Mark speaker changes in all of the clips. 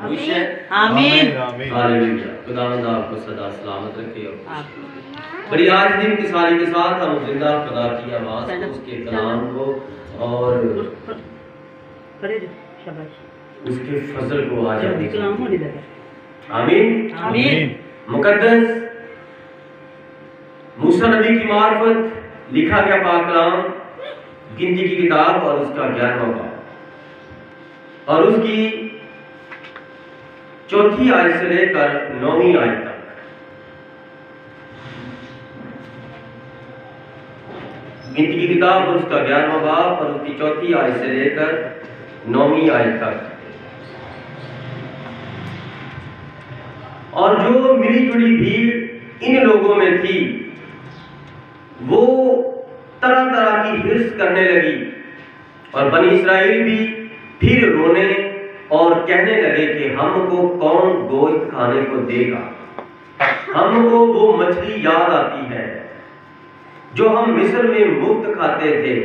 Speaker 1: खुश है।
Speaker 2: आमीन।
Speaker 1: हालेलुया। खुदावंद आपको सदा सलामत रखे। और बड़ी आज दिन की सारी के साथ हम जिंदा खुदा की आवाज को, उसके कलाम को और उसके फजल को आज आमीन
Speaker 2: आमीन।
Speaker 1: मुकद्दस मूसा नबी की मार्फत लिखा गया पाक कलाम गिनती की किताब और उसका 11वां बाब और उसकी 4थी आयत से लेकर 9वीं आयत तक। गिनती की किताब और उसका 11वां बाब और उसकी 4थी आयत से लेकर 9वीं आयत तक। और जो मिली जुली भीड़ इन लोगों में थी वो तरह तरह की हिर्स करने लगी और बनी इस्राएल भी फिर रोने और कहने लगे कि हमको कौन गोश्त खाने को देगा। हमको वो मछली याद आती है जो हम मिस्र में मुफ्त खाते थे।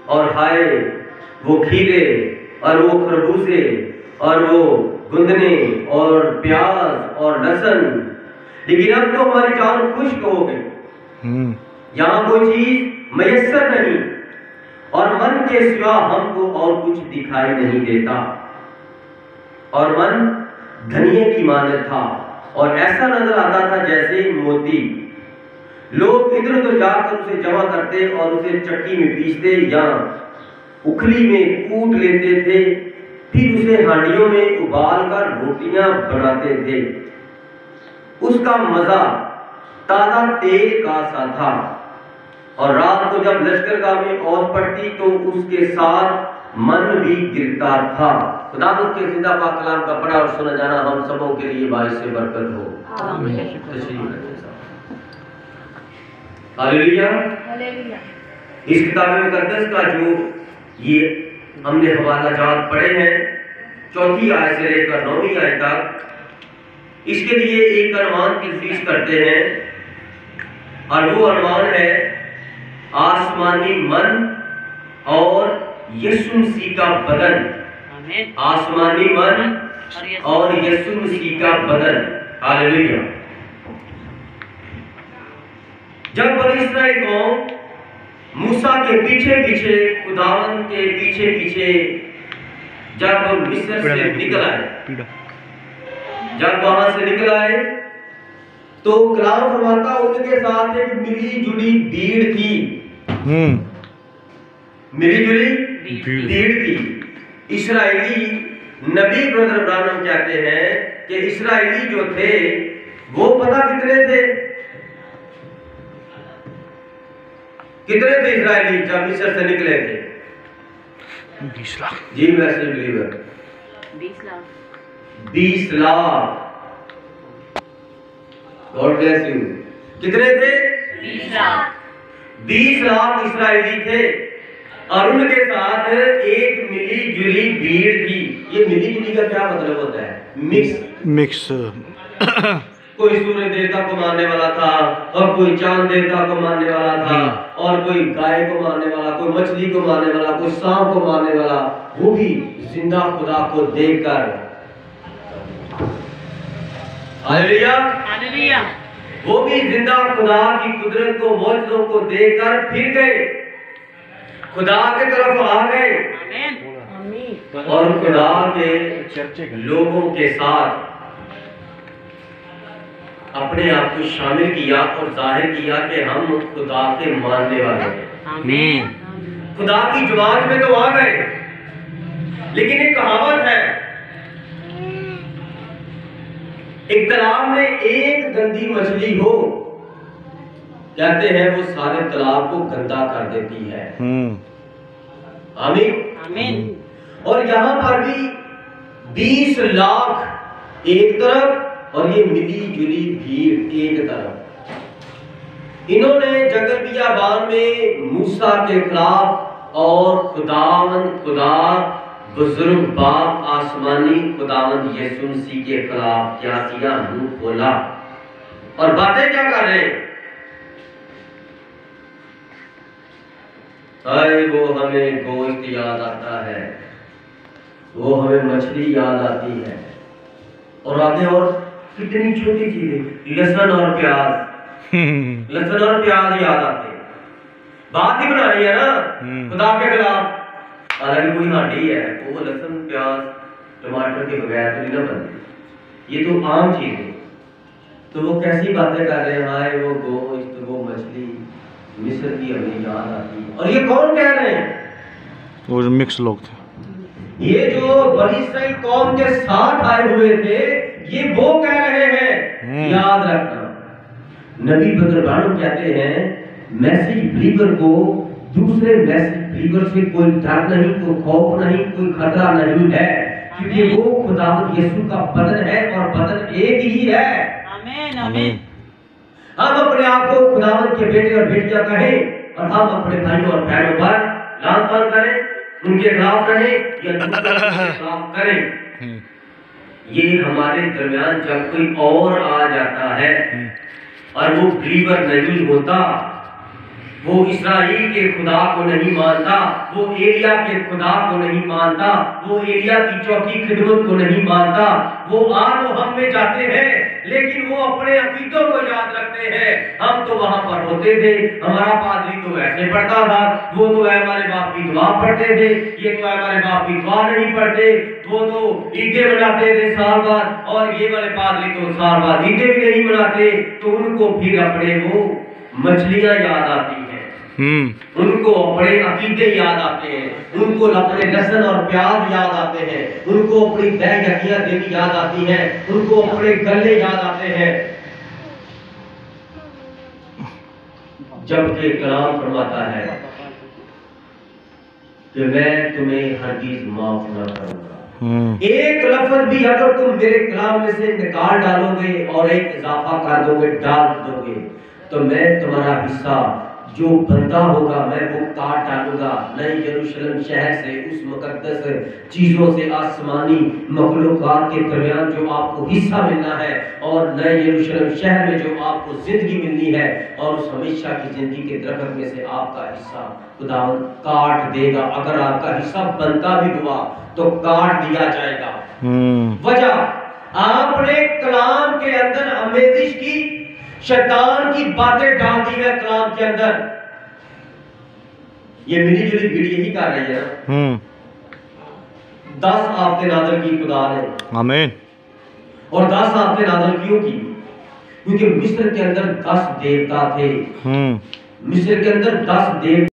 Speaker 1: और हाय वो खीरे और वो खरबूजे और वो गुंदने और प्याज और लहसुन, लेकिन अब तो हमारी जान खुश्क हो गई। यहाँ कोई चीज मयस्सर नहीं और मन के सिवा हमको और कुछ दिखाई नहीं देता। और मन धनिये की मानद था और ऐसा नजर आता था जैसे मोती। लोग इधर उधर जाकर उसे जमा करते और उसे चक्की में पीसते या उखली में कूट लेते थे, फिर उसे हांडियों में उबाल कर रोटियां बनाते थे। उसका मजा ताजा तेल का सा था और रात को जब लश्करगाह में औस पड़ती तो उसके साथ मन भी गिरता था। खुदावंद के जिंदा पाक कलाम का पढ़ा और सुना जाना हम सबों के लिए बाइस से बरकत हो। हालेलुया। इस किताब मुकद्दस का जो ये हमने हवाला जात पढ़े हैं 4थी आयत से लेकर 9वीं आयत तक, इसके लिए एक अनुमान की तजवीज करते हैं और वो अनुमान है आसमानी मन और यीशु मसीह का बदन। आसमानी मन और यीशु मसीह का बदन। हालेलुया। जब बनी इस्राएल कौम मूसा के पीछे पीछे, खुदावंद के पीछे पीछे जब मिस्र से निकल आए, जब वहां से निकल आए तो कलाम फरमाता उनके साथ एक मिली जुली भीड़ थी। मिली जुली भीड़ थी। इस्राएली नबी ब्रदर ब्रानम कहते हैं कि इस्राएली जो थे वो पता कितने थे? कितने थे इस्राएली जब मिस्र से निकले थे?
Speaker 3: 20 लाख।
Speaker 1: जी वैसे believer
Speaker 2: 20 lakh.
Speaker 1: 20 lakh. God bless you. कितने थे?
Speaker 2: 20 लाख।
Speaker 1: 20 लाख इस्राएली थे और उनके साथ एक मिली जुली भीड़ थी। ये मिली जुली का क्या मतलब होता है? मिक्स। कोई सूर्य देवता को मानने वाला था और कोई चांद देवता को मानने वाला था और कोई गाय को मानने वाला, कोई मछली को मानने वाला, कोई सांप को मानने वाला, वो भी जिंदा खुदा को देखकर। हालेलुया।
Speaker 2: हालेलुया।
Speaker 1: वो भी जिंदा खुदा की कुदरत को, मौजूदों को देखकर फिर गए, खुदा की तरफ आ गए और खुदा के लोगों के साथ अपने आप को शामिल किया और जाहिर किया कि हम खुदा के मानने वाले हैं। खुदा की जुबान में तो आ गए, लेकिन एक कहावत है, एक तालाब में एक गंदी मछली हो, कहते हैं वो सारे तालाब को गंदा कर देती है। आमीन
Speaker 2: आमीन।
Speaker 1: और यहाँ पर भी 20 लाख एक तरफ और ये मिली जुली भीड़ एक तरफ। इन्होंने जंगल बियाबान में मूसा के खिलाफ और खुदा बुजुर्ग बाप आसमानी खुदावंद यीशु मसीह के खिलाफ क्या किया? मुंह खोला और बातें क्या कर रहे हैं? वो हमें गोश्त याद आता है, वो हमें मछली याद आती है, और आगे और कितनी छोटी चीजें, लहसुन और प्याज, लहसुन और प्याज याद आते हैं। बात ही बनानी है ना खुदा के खिलाफ, हालांकि कोई हांडी है वो लहसुन प्याज टमाटर के बगैर तो नहीं ना बनती, ये तो आम चीज है। तो वो कैसी बातें कर रहे हैं, हाय वो गोश्त वो मछली मिस्र की हमें याद आती है। और ये कौन कह रहे हैं?
Speaker 3: वो जो मिक्स लोग थे,
Speaker 1: ये जो बनी इस्राएल कौम के साथ आए हुए थे, ये वो कह रहे हैं। याद रखना, नबी बदरबानो कहते हैं मैसेज बिलीवर को दूसरे मैसेज बिलीवर से कोई डर नहीं, कोई खौफ नहीं, कोई खतरा नहीं है, क्योंकि वो खुदावंद यीशु का बदन है और बदन एक ही है।
Speaker 2: आमीन आमीन।
Speaker 1: हम अपने आप को खुदावंद के बेटे और बेटियां कहें और हम अपने भाइयों और बहनों पर लान तान करें, उनके खिलाफ रहें या दूसरों के खिलाफ करें। ये हमारे दरमियान जब कोई और आ जाता है और वो बिलीवर नहीं होता, वो इस्राएल के खुदा को नहीं मानता, वो एलिया के खुदा को नहीं मानता, वो एलिया की चौकी खिदमत को नहीं मानता, वो आ तो हम में जाते हैं लेकिन वो अपने अकीदों को याद रखते हैं। हम तो वहां पर होते थे, हमारा पादरी तो ऐसे पढ़ता था, वो तो है हमारे बाप की दुआ पढ़ते थे, ये तो है हमारे बाप की दुआ नहीं पढ़ते, वो तो ईदें मनाते थे साल बाद, और ये वाले पादरी तो साल बाद ईदें भी नहीं मनाते। तो उनको फिर अपने वो मछलियां याद आती हैं, उनको अपने अकीदे याद आते हैं, उनको अपने लहसुन और प्याज याद आते हैं, उनको अपनी दहयकियां देवी याद आती हैं, उनको अपने गले याद आते हैं। जबकि कलाम फरमाता है कि मैं तुम्हें हरगिज माफ न करूंगा। एक लफ्ज भी अगर तुम मेरे कलाम में से निकाल डालोगे और एक इजाफा कर दोगे, डाल दोगे, तो मैं तुम्हारा हिस्सा जो बंदा होगा मैं वो काट डालूंगा। नए यरूशलेम शहर से, उस मुकद्दस चीजों से, आसमानी मखलूकात के दरमियान जो आपको हिस्सा मिलना है, और नए यरूशलेम शहर में जो आपको जिंदगी मिलनी है, और उस हमेशा की जिंदगी के दरख्त में से आपका हिस्सा खुदावंद काट देगा। अगर आपका हिस्सा बनता भी हुआ तो काट दिया जाएगा। वजह आपने कलाम के अंदर अमेजिश की, शैतान की बातें डाल दी है कलाम के अंदर। ये मिली जुली भीड़ यही कर रही है ना। 10 आफतें नाज़िल की खुदा ने, आमीन। और 10 आफतें नाज़िल क्यों की? क्योंकि मिस्र के अंदर 10 देवता थे। मिस्र के अंदर 10 देवता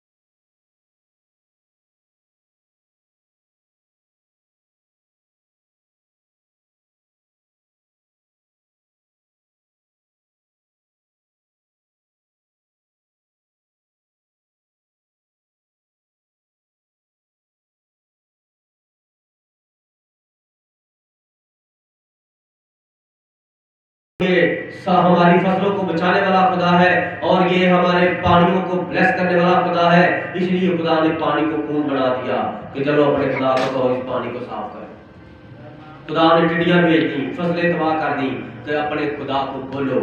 Speaker 1: हमारी फसलों को बचाने वाला खुदा है, और ये हमारे पानियों को ब्लेस करने वाला खुदा है। इसलिए खुदा ने पानी को खून बना दिया कि चलो अपने खुदा को कहो इस पानी को साफ करें। खुदा ने टिड्डियां भेज दी, फसलें तबाह कर दी, कि अपने खुदा को बोलो,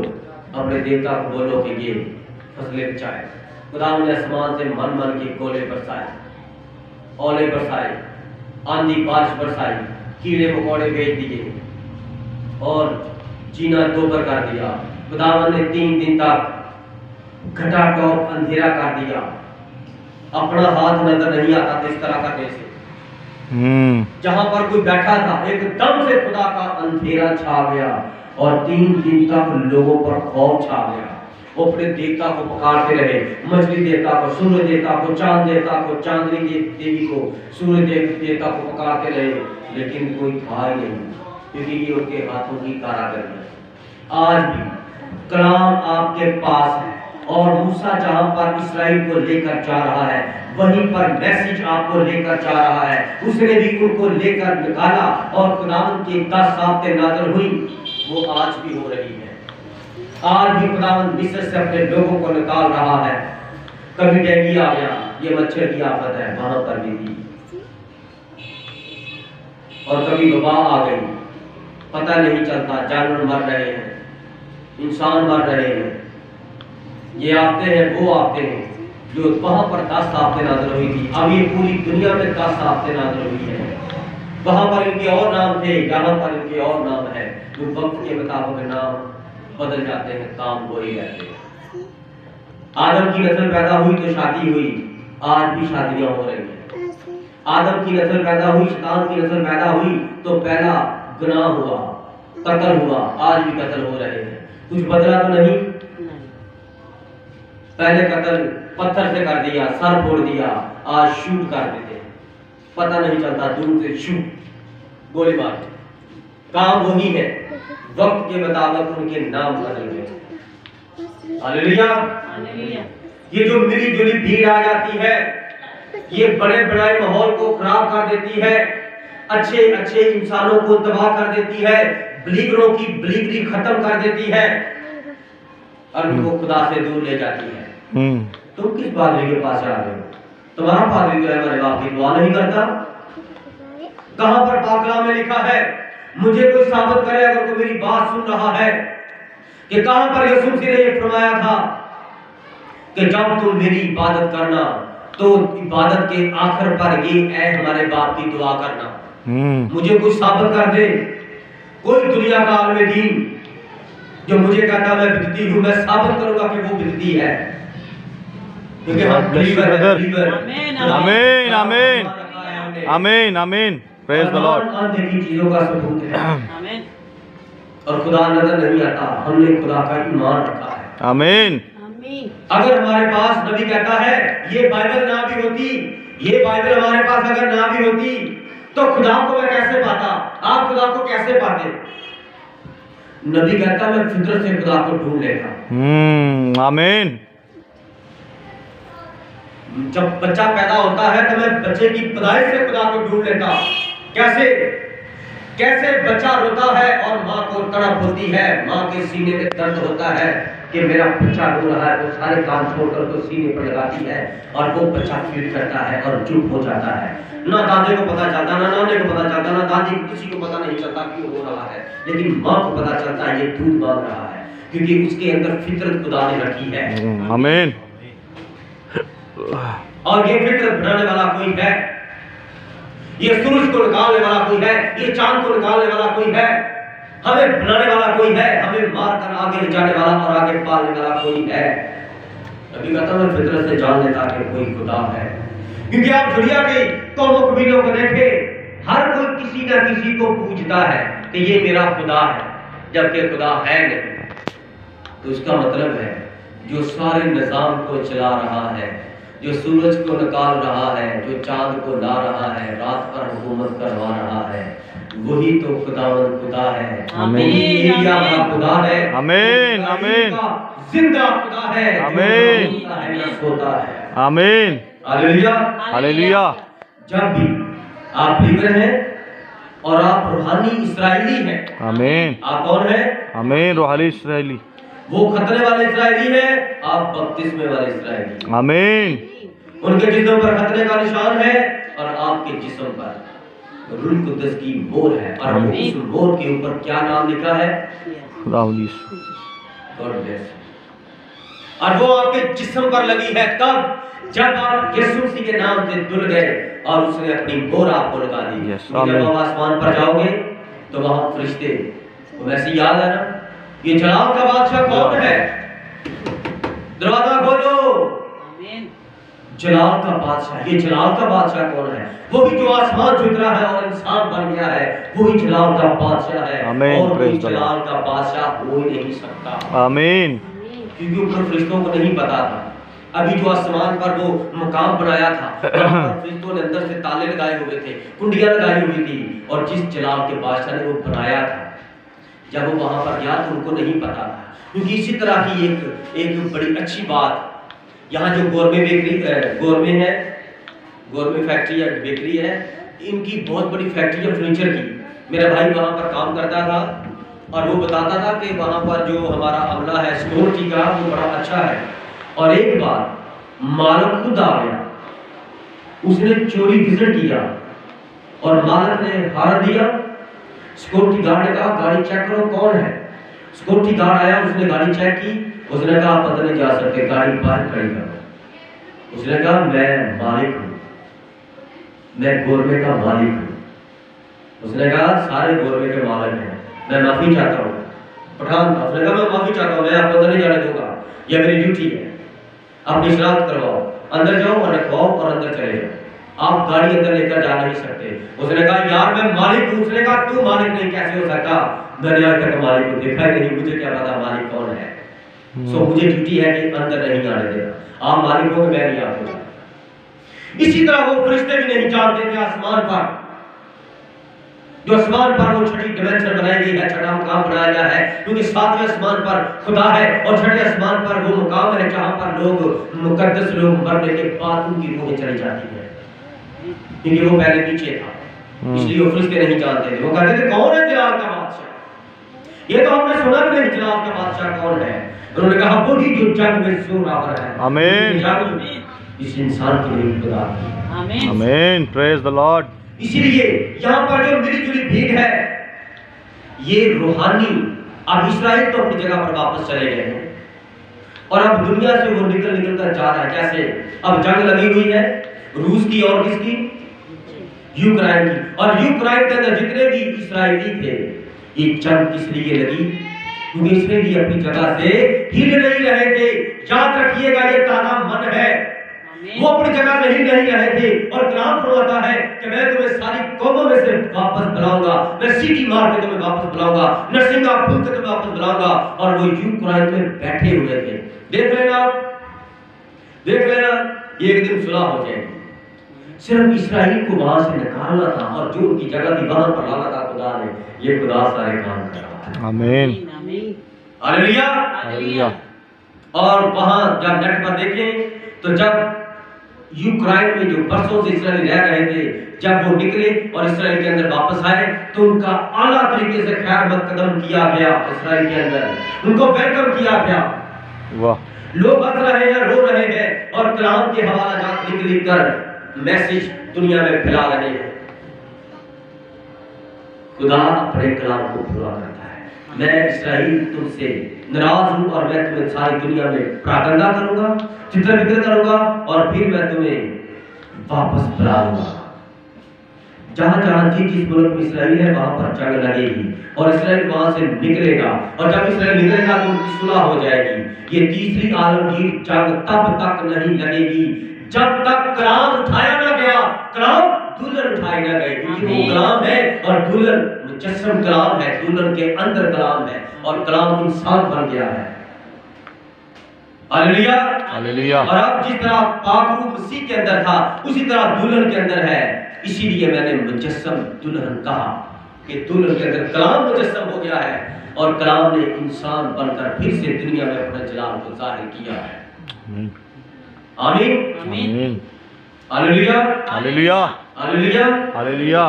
Speaker 1: अपने देवता को बोलो कि ये फसलें बचाए। खुदा ने आसमान से मन मन के गोले बरसाए, ओले बरसाए, आंधी बारिश बरसाई, कीड़े मकोड़े भेज दिए और जीना दोबर कर दिया। खुदावन ने 3 दिन तक घटाटोप अंधेरा कर दिया, अपना हाथ नजर नहीं आता था इस तरह करने से। जहां पर कोई बैठा था एकदम से खुदा का अंधेरा छा गया, और 3 दिन तक लोगों पर खौफ छा गया। वो अपने देवता को पुकारते रहे, मछली देवता को, सूर्य देवता को, चांद देवता को, चांदनी देवी को, सूर्य देवता को पुकारते रहे, लेकिन कोई था ही नहीं, क्योंकि ये उनके हाथों की कारागरी है। आज भी कलाम आपके पास है, और मूसा जहां पर इस्राएल को लेकर जा रहा है, वहीं पर मैसेज आपको लेकर जा रहा है। उसने भी उनको लेकर निकाला, और खुदावंद की 10 आफतें नाज़िल हुई, वो आज भी हो रही है। आज भी खुदावंद मिस्र से अपने लोगों को निकाल रहा है। कभी डेंगू आ गया, ये मच्छर की आफत है, वहां पर भी थी, और कभी वबा आ गई, पता नहीं चलता, जानवर मर रहे हैं, इंसान मर रहे हैं। ये आफतें हैं, वो आफतें हैं जो वहां पर 10 आफतें नाज़िल हुई थी। अब ये पूरी दुनिया में 10 आफतें नाज़िल हुई है। वहां पर इनके और नाम थे, यहाँ पर इनके और नाम है। जो वक्त के मुताबिक नाम बदल जाते हैं, काम वही रहते हैं। आदम की नस्ल पैदा हुई तो शादी हुई, आज भी शादियां हो रही हैं। आदम की नस्ल पैदा हुई, शैतान की नस्ल पैदा हुई तो पहला गुनाह हुआ, कत्ल हुआ, आज भी कत्ल हो रहे हैं। कुछ बदला तो नहीं? पहले कत्ल पत्थर से कर दिया, सर फोड़ दिया, आज शूट कर देते हैं, पता नहीं चलता, दूर से शूट, गोली मार। काम वही है, वक्त के मुताबिक उनके नाम बदल गए। हालेलुया। ये जो मिली जुली भीड़ आ जाती है, ये बड़े बड़े माहौल को खराब कर देती है, अच्छे अच्छे इंसानों को तबाह कर देती है, बिलीवरों की बिलीवरी खत्म कर देती है और उनको खुदा से दूर ले जाती है। तुम किस पादरी के पास आ रहे हो? तुम्हारा पादरी जो है हमारे बाप की दुआ नहीं करता। कहां पर पाकलाम में लिखा है? मुझे कोई साबित करे अगर कोई मेरी बात सुन रहा है कि कहां पर यीशु मसीह ने यह फरमाया था कि जब तुम मेरी इबादत करना तो इबादत के आखिर पर ये ऐ हमारे बाप की दुआ करना। मुझे कुछ साबित कर दे, कोई दुनिया का आलम दीन जो मुझे कहता मैं बिदती हूं, मैं साबित करूंगा कि वो बिदती है, क्योंकि हम बिलीवर हैं, बिलीवर।
Speaker 3: आमीन आमीन आमीन आमीन, प्रेज द लॉर्ड।
Speaker 1: अनदेखी चीजों का सबूत है
Speaker 2: आमीन।
Speaker 1: और खुदा नजर नहीं आता, हमने खुदा का ईमान रखा है।
Speaker 3: आमीन।
Speaker 1: अगर हमारे पास नबी कहता है ये बाइबल ना भी होती, ये बाइबल हमारे पास अगर ना भी होती तो खुदा को मैं कैसे पाता? आप खुदा को कैसे पाते? नबी कहता मैं फितरत से खुदा को ढूंढ लेता।
Speaker 3: आमीन।
Speaker 1: जब बच्चा पैदा होता है तो मैं बच्चे की पैदाइश से खुदा को ढूंढ लेता। कैसे? कैसे बच्चा रोता है और माँ को तड़प होती है, माँ के सीने में दर्द होता है कि मेरा बच्चा रो रहा है, वो सारे काम छोड़कर उसको सीने पर लगाती है और वो बच्चा फील करता है और चुप हो जाता है। ना दादे को पता चलता, ना नाने को पता चलता, ना दादी को, किसी को पता नहीं चलता क्यों रो रहा है, लेकिन माँ को पता चलता है ये दूध मांग रहा है, क्योंकि उसके अंदर फितरत खुदा ने रखी है।
Speaker 3: आमीन।
Speaker 1: और ये फितरत बनाने वाला कोई है, ये सूरज को निकालने वाला कोई है, ये चांद को निकालने वाला कोई है, हमें बनाने वाला कोई है, हमें मार कर आगे ले जाने वाला और आगे पालने वाला कोई है। अभी कहता मैं फितरत से जान लेता कि कोई खुदा है, क्योंकि आप दुनिया के कौमों कबीलों को देखे, हर कोई किसी न किसी को पूछता है कि ये मेरा खुदा है, जबकि खुदा है नहीं। तो उसका मतलब है जो सारे निजाम को चला रहा है, जो सूरज को निकाल रहा है, जो चांद को ला रहा है, रात पर हुकूमत करवा रहा है, वही तो खुदावंद खुदा है।
Speaker 3: आमीन।
Speaker 1: खुदा है।
Speaker 3: आमीन आमीन।
Speaker 1: जिंदा खुदा है।
Speaker 3: आमीन।
Speaker 1: सोता है।
Speaker 3: आमीन।
Speaker 1: हालेलुया।
Speaker 3: हालेलुया।
Speaker 1: जब भी आप बिलीवर हैं और आप रूहानी इस्राएली हैं।
Speaker 3: आमीन।
Speaker 1: आप कौन हैं?
Speaker 3: आमीन, रूहानी इस्राएली।
Speaker 1: वो खतने वाले इस्राएली हैं, आप बपतिस्मे वाले इस्राएली।
Speaker 3: आमीन।
Speaker 1: उनके जिस्म पर खतने का निशान है और आपके जिस्म पर रूह कुद्दस की मोहर है। और उस मोहर के ऊपर क्या नाम लिखा है?
Speaker 3: खुदावंद।
Speaker 1: God bless. और वो आपके जिस्म पर लगी है तब जब आप यीशु मसीह के नाम से जुड़ गए और उसने अपनी मोहर आपको लगा दी। जब आप आसमान पर जाओगे तो वहां फरिश्ते, तो वैसे याद है ना, ये जलाल का बादशाह कौन है? दरवाजा खोलो। जलाल का बादशाह, ये जलाल का बादशाह कौन है? वो भी जो आसमान से उतरा है और इंसान बन गया है, वो ही जलाल का बादशाह है। और कोई जलाल का बादशाह हो ही नहीं सकता।
Speaker 3: आमीन।
Speaker 1: क्योंकि ऊपर फरिश्तों को नहीं पता था। अभी जो आसमान पर वो मकाम बनाया था, फरिश्तों ने अंदर से ताले लगाए हुए थे, कुंडियां लगाई हुई थी, और जिस जलाल के बादशाह ने वो बनाया था, जब वो वहां पर गया तो उनको नहीं पता था। क्योंकि इसी तरह की एक बड़ी अच्छी बात, यहाँ जो गोरमे बेकरी, गोरमे है, गोरमे फैक्ट्री या बेकरी है, इनकी बहुत बड़ी फैक्ट्री है फर्नीचर की। मेरा भाई वहाँ पर काम करता था और वो बताता था कि वहाँ पर जो हमारा अमला है सिक्योरिटी का, वो बड़ा अच्छा है। और एक बार मालिक खुद आ गया, उसने चोरी विजिट किया और मालिक ने हार दिया। सिक्योरिटी गार्ड ने कहा गाड़ी चेक करो कौन है। सिक्योरिटी गार्ड आया, उसने गाड़ी चेक की, उसने कहा आप अंदर नहीं जा सकते, गाड़ी बाहर खड़ी करो। उसने कहा मैं मालिक हूँ, मैं गोरमे का मालिक हूँ। उसने कहा सारे गोरवे के मालिक हैं, मैं माफी चाहता हूँ। पठान था, उसने कहा मैं माफी चाहता हूँ, मैं आपको अंदर नहीं जाने दूंगा, यह मेरी ड्यूटी है, अपनी शराब करवाओ, अंदर जाओ और रखवाओ और अंदर चले जाओ, आप गाड़ी अंदर लेकर जा नहीं सकते। उसने कहा यार मैं मालिक हूँ। उसने कहा तू मालिक नहीं कैसे हो सकता, मैंने आज तक मालिक को देखा ही नहीं, मुझे क्या पता मालिक कौन है। सो मुझे ड्यूटी है कि अंदर नहीं आने देना, आप मालिक हो, मैं नहीं आपको जानता। इसी तरह वो फरिश्ते भी नहीं जानते थे आसमान पर, जो आसमान पर वो छठी डिमेंशन बनाई गई है, छठा मकाम बनाया गया है, क्योंकि सातवें आसमान पर खुदा है और छठे आसमान पर वो मकाम है जहां पर लोग मुकद्दस लोग मरने के बाद उनकी रूहें चली जाती है, क्योंकि वो पहले नीचे था, इसलिए वो फरिश्ते नहीं जानते थे। वो कहते थे कौन है जलाल का बादशाह, ये तो हमने सुना भी नहीं जलाल का बादशाह कौन है। उन्होंने कहा वो ही जो जग में जोरावर है।
Speaker 3: आमीन।
Speaker 1: इस इंसान के लिए खुदा,
Speaker 2: आमीन,
Speaker 3: आमीन, प्रेज द लॉर्ड।
Speaker 1: इसीलिए यहाँ पर जो मिली जुली भीड़ है, ये रूहानी, अब इस्राएल तो अपनी जगह पर वापस चले गए हैं और अब दुनिया से वो निकल कर जा रहा है। कैसे? अब जंग लगी हुई है रूस की और किसकी? यूक्रेन की। और यूक्रेन के अंदर जितने भी इस्राएली थे, ये जंग किस लिए लगी? क्योंकि इस्राएली अपनी जगह से हिल नहीं रहे थे। याद रखिएगा, ये ताजा मन है, वो अपनी जगह से हिल नहीं रहे थे। और कलाम फरमाता है कि मैं तुम्हें सारी कौमों में से वापस बुलाऊंगा, मैं सीटी मार के तुम्हें वापस बुलाऊंगा, नरसिंगा फूंक के तुम्हें वापस बुलाऊंगा। और वो यूक्रेन में बैठे हुए थे। देख लेना, देख लेना, एक दिन सुलह हो जाएगी। सिर्फ इस्राएल को वहां से निकालना था और जो उनकी जगह थी वहां पर लाना था खुदा ने। ये खुदा सारे काम कर रहा है।
Speaker 3: आमीन,
Speaker 1: हालेलुया,
Speaker 3: हालेलुया।
Speaker 1: और वहां जब नेट पर देखें तो जब यूक्रेन में जो बरसों से इस्राएली रह रहे थे, जब वो निकले और इस्राएल के अंदर वापस आए तो उनका आला तरीके से खैर मकदम किया गया। इस्राएल के अंदर उनको वेलकम किया गया।
Speaker 3: वाह।
Speaker 1: लोग हंस रहे हैं, रो रहे हैं और कलाम के हवाला जात लिख कर मैसेज दुनिया में फैला रहे हैं। खुदा अपने कलाम को पूरा करता है। मैं इस्राएल तुमसे नाराज हूं और मैं तुम्हें सारी दुनिया में प्रार्थना करूंगा, चित्र विक्र करूंगा और फिर मैं तुम्हें वापस बुलाऊंगा। जहां जहां जिस मुल्क में इस्राएल है वहां पर जंग लगेगी और इस्राएल वहां से निकलेगा। और जब इस्राएल निकलेगा तो उनकी सुलह हो जाएगी। ये तीसरी आलमगीर जंग तब तक नहीं लगेगी जब तक कलाम उठाया ना गया, कलाम दुल्हन उठाई ना गई। क्योंकि वो कलाम है और दुल्हन मुजस्सम कलाम है, दुल्हन के अंदर कलाम है और कलाम इंसान बन गया है। Hallelujah,
Speaker 3: hallelujah.
Speaker 1: और अब जिस तरह पाक रूह मसीह के अंदर था उसी तरह दुल्हन के अंदर है। इसीलिए मैंने मुजस्सम दुल्हन कहा कि दुल्हन के अंदर कलाम मुजस्सम हो गया है और कलाम ने इंसान बनकर फिर से दुनिया में अपने जलाल को जाहिर किया है। आमीन,
Speaker 3: आमीन,
Speaker 1: हालेलुया,
Speaker 3: हालेलुया,
Speaker 1: हालेलुया,
Speaker 3: हालेलुया।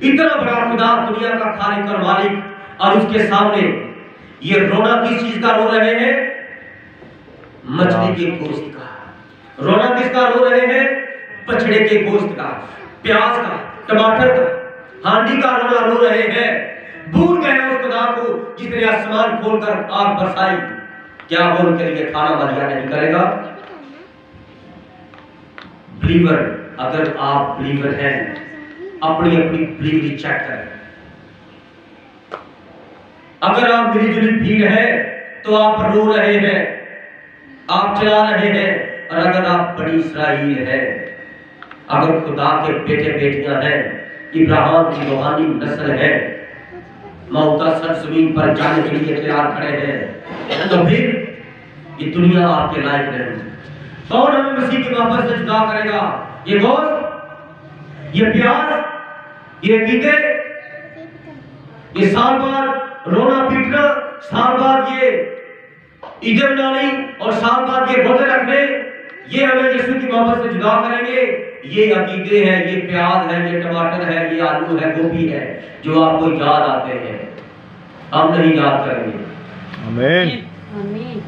Speaker 1: इतना बड़ा खुदा, दुनिया का खालिक और मालिक, और उसके सामने ये रोना किस चीज का रो रहे हैं? मछली के गोश्त का। रोना किसका रो रहे हैं? बछड़े के गोश्त का, प्याज का, टमाटर का, हांडी का रोना रो रहे हैं। भूल गए उस खुदा को जिसने आसमान खोलकर आग बरसाई। क्या वो उनके लिए खाना मुहैया नहीं करेगा? बिलीवर, अगर आप बिलीवर हैं, अपनी अपनी बिलीवरी चेक करें। अगर आप मिली जुली भीड़ है तो आप रो रहे हैं, आप चला रहे हैं। और अगर आप बड़ी इस्राएल है, अगर खुदा के बेटे बेटियां हैं, इब्राहिम की रूहानी नस्ल है, मौता सर जमीन पर जाने के लिए तैयार खड़े हैं, तो फिर ये दुनिया आपके लायक नहीं। कौन हमें मसीह की मोहब्बत से जुदा करेगा? ये गोश्त, ये प्याज, ये कीते, ये साल बाद रोना पीटना, साल बाद ये ईद मनानी और साल बाद ये रोजे रखने, ये हमें यीशु की मोहब्बत से जुदा करेंगे। ये अकीदे हैं, ये प्याज है, ये टमाटर है, ये आलू है, गोभी है, जो आपको याद आते हैं, हम नहीं याद करेंगे।
Speaker 3: आमीन,
Speaker 2: आमीन।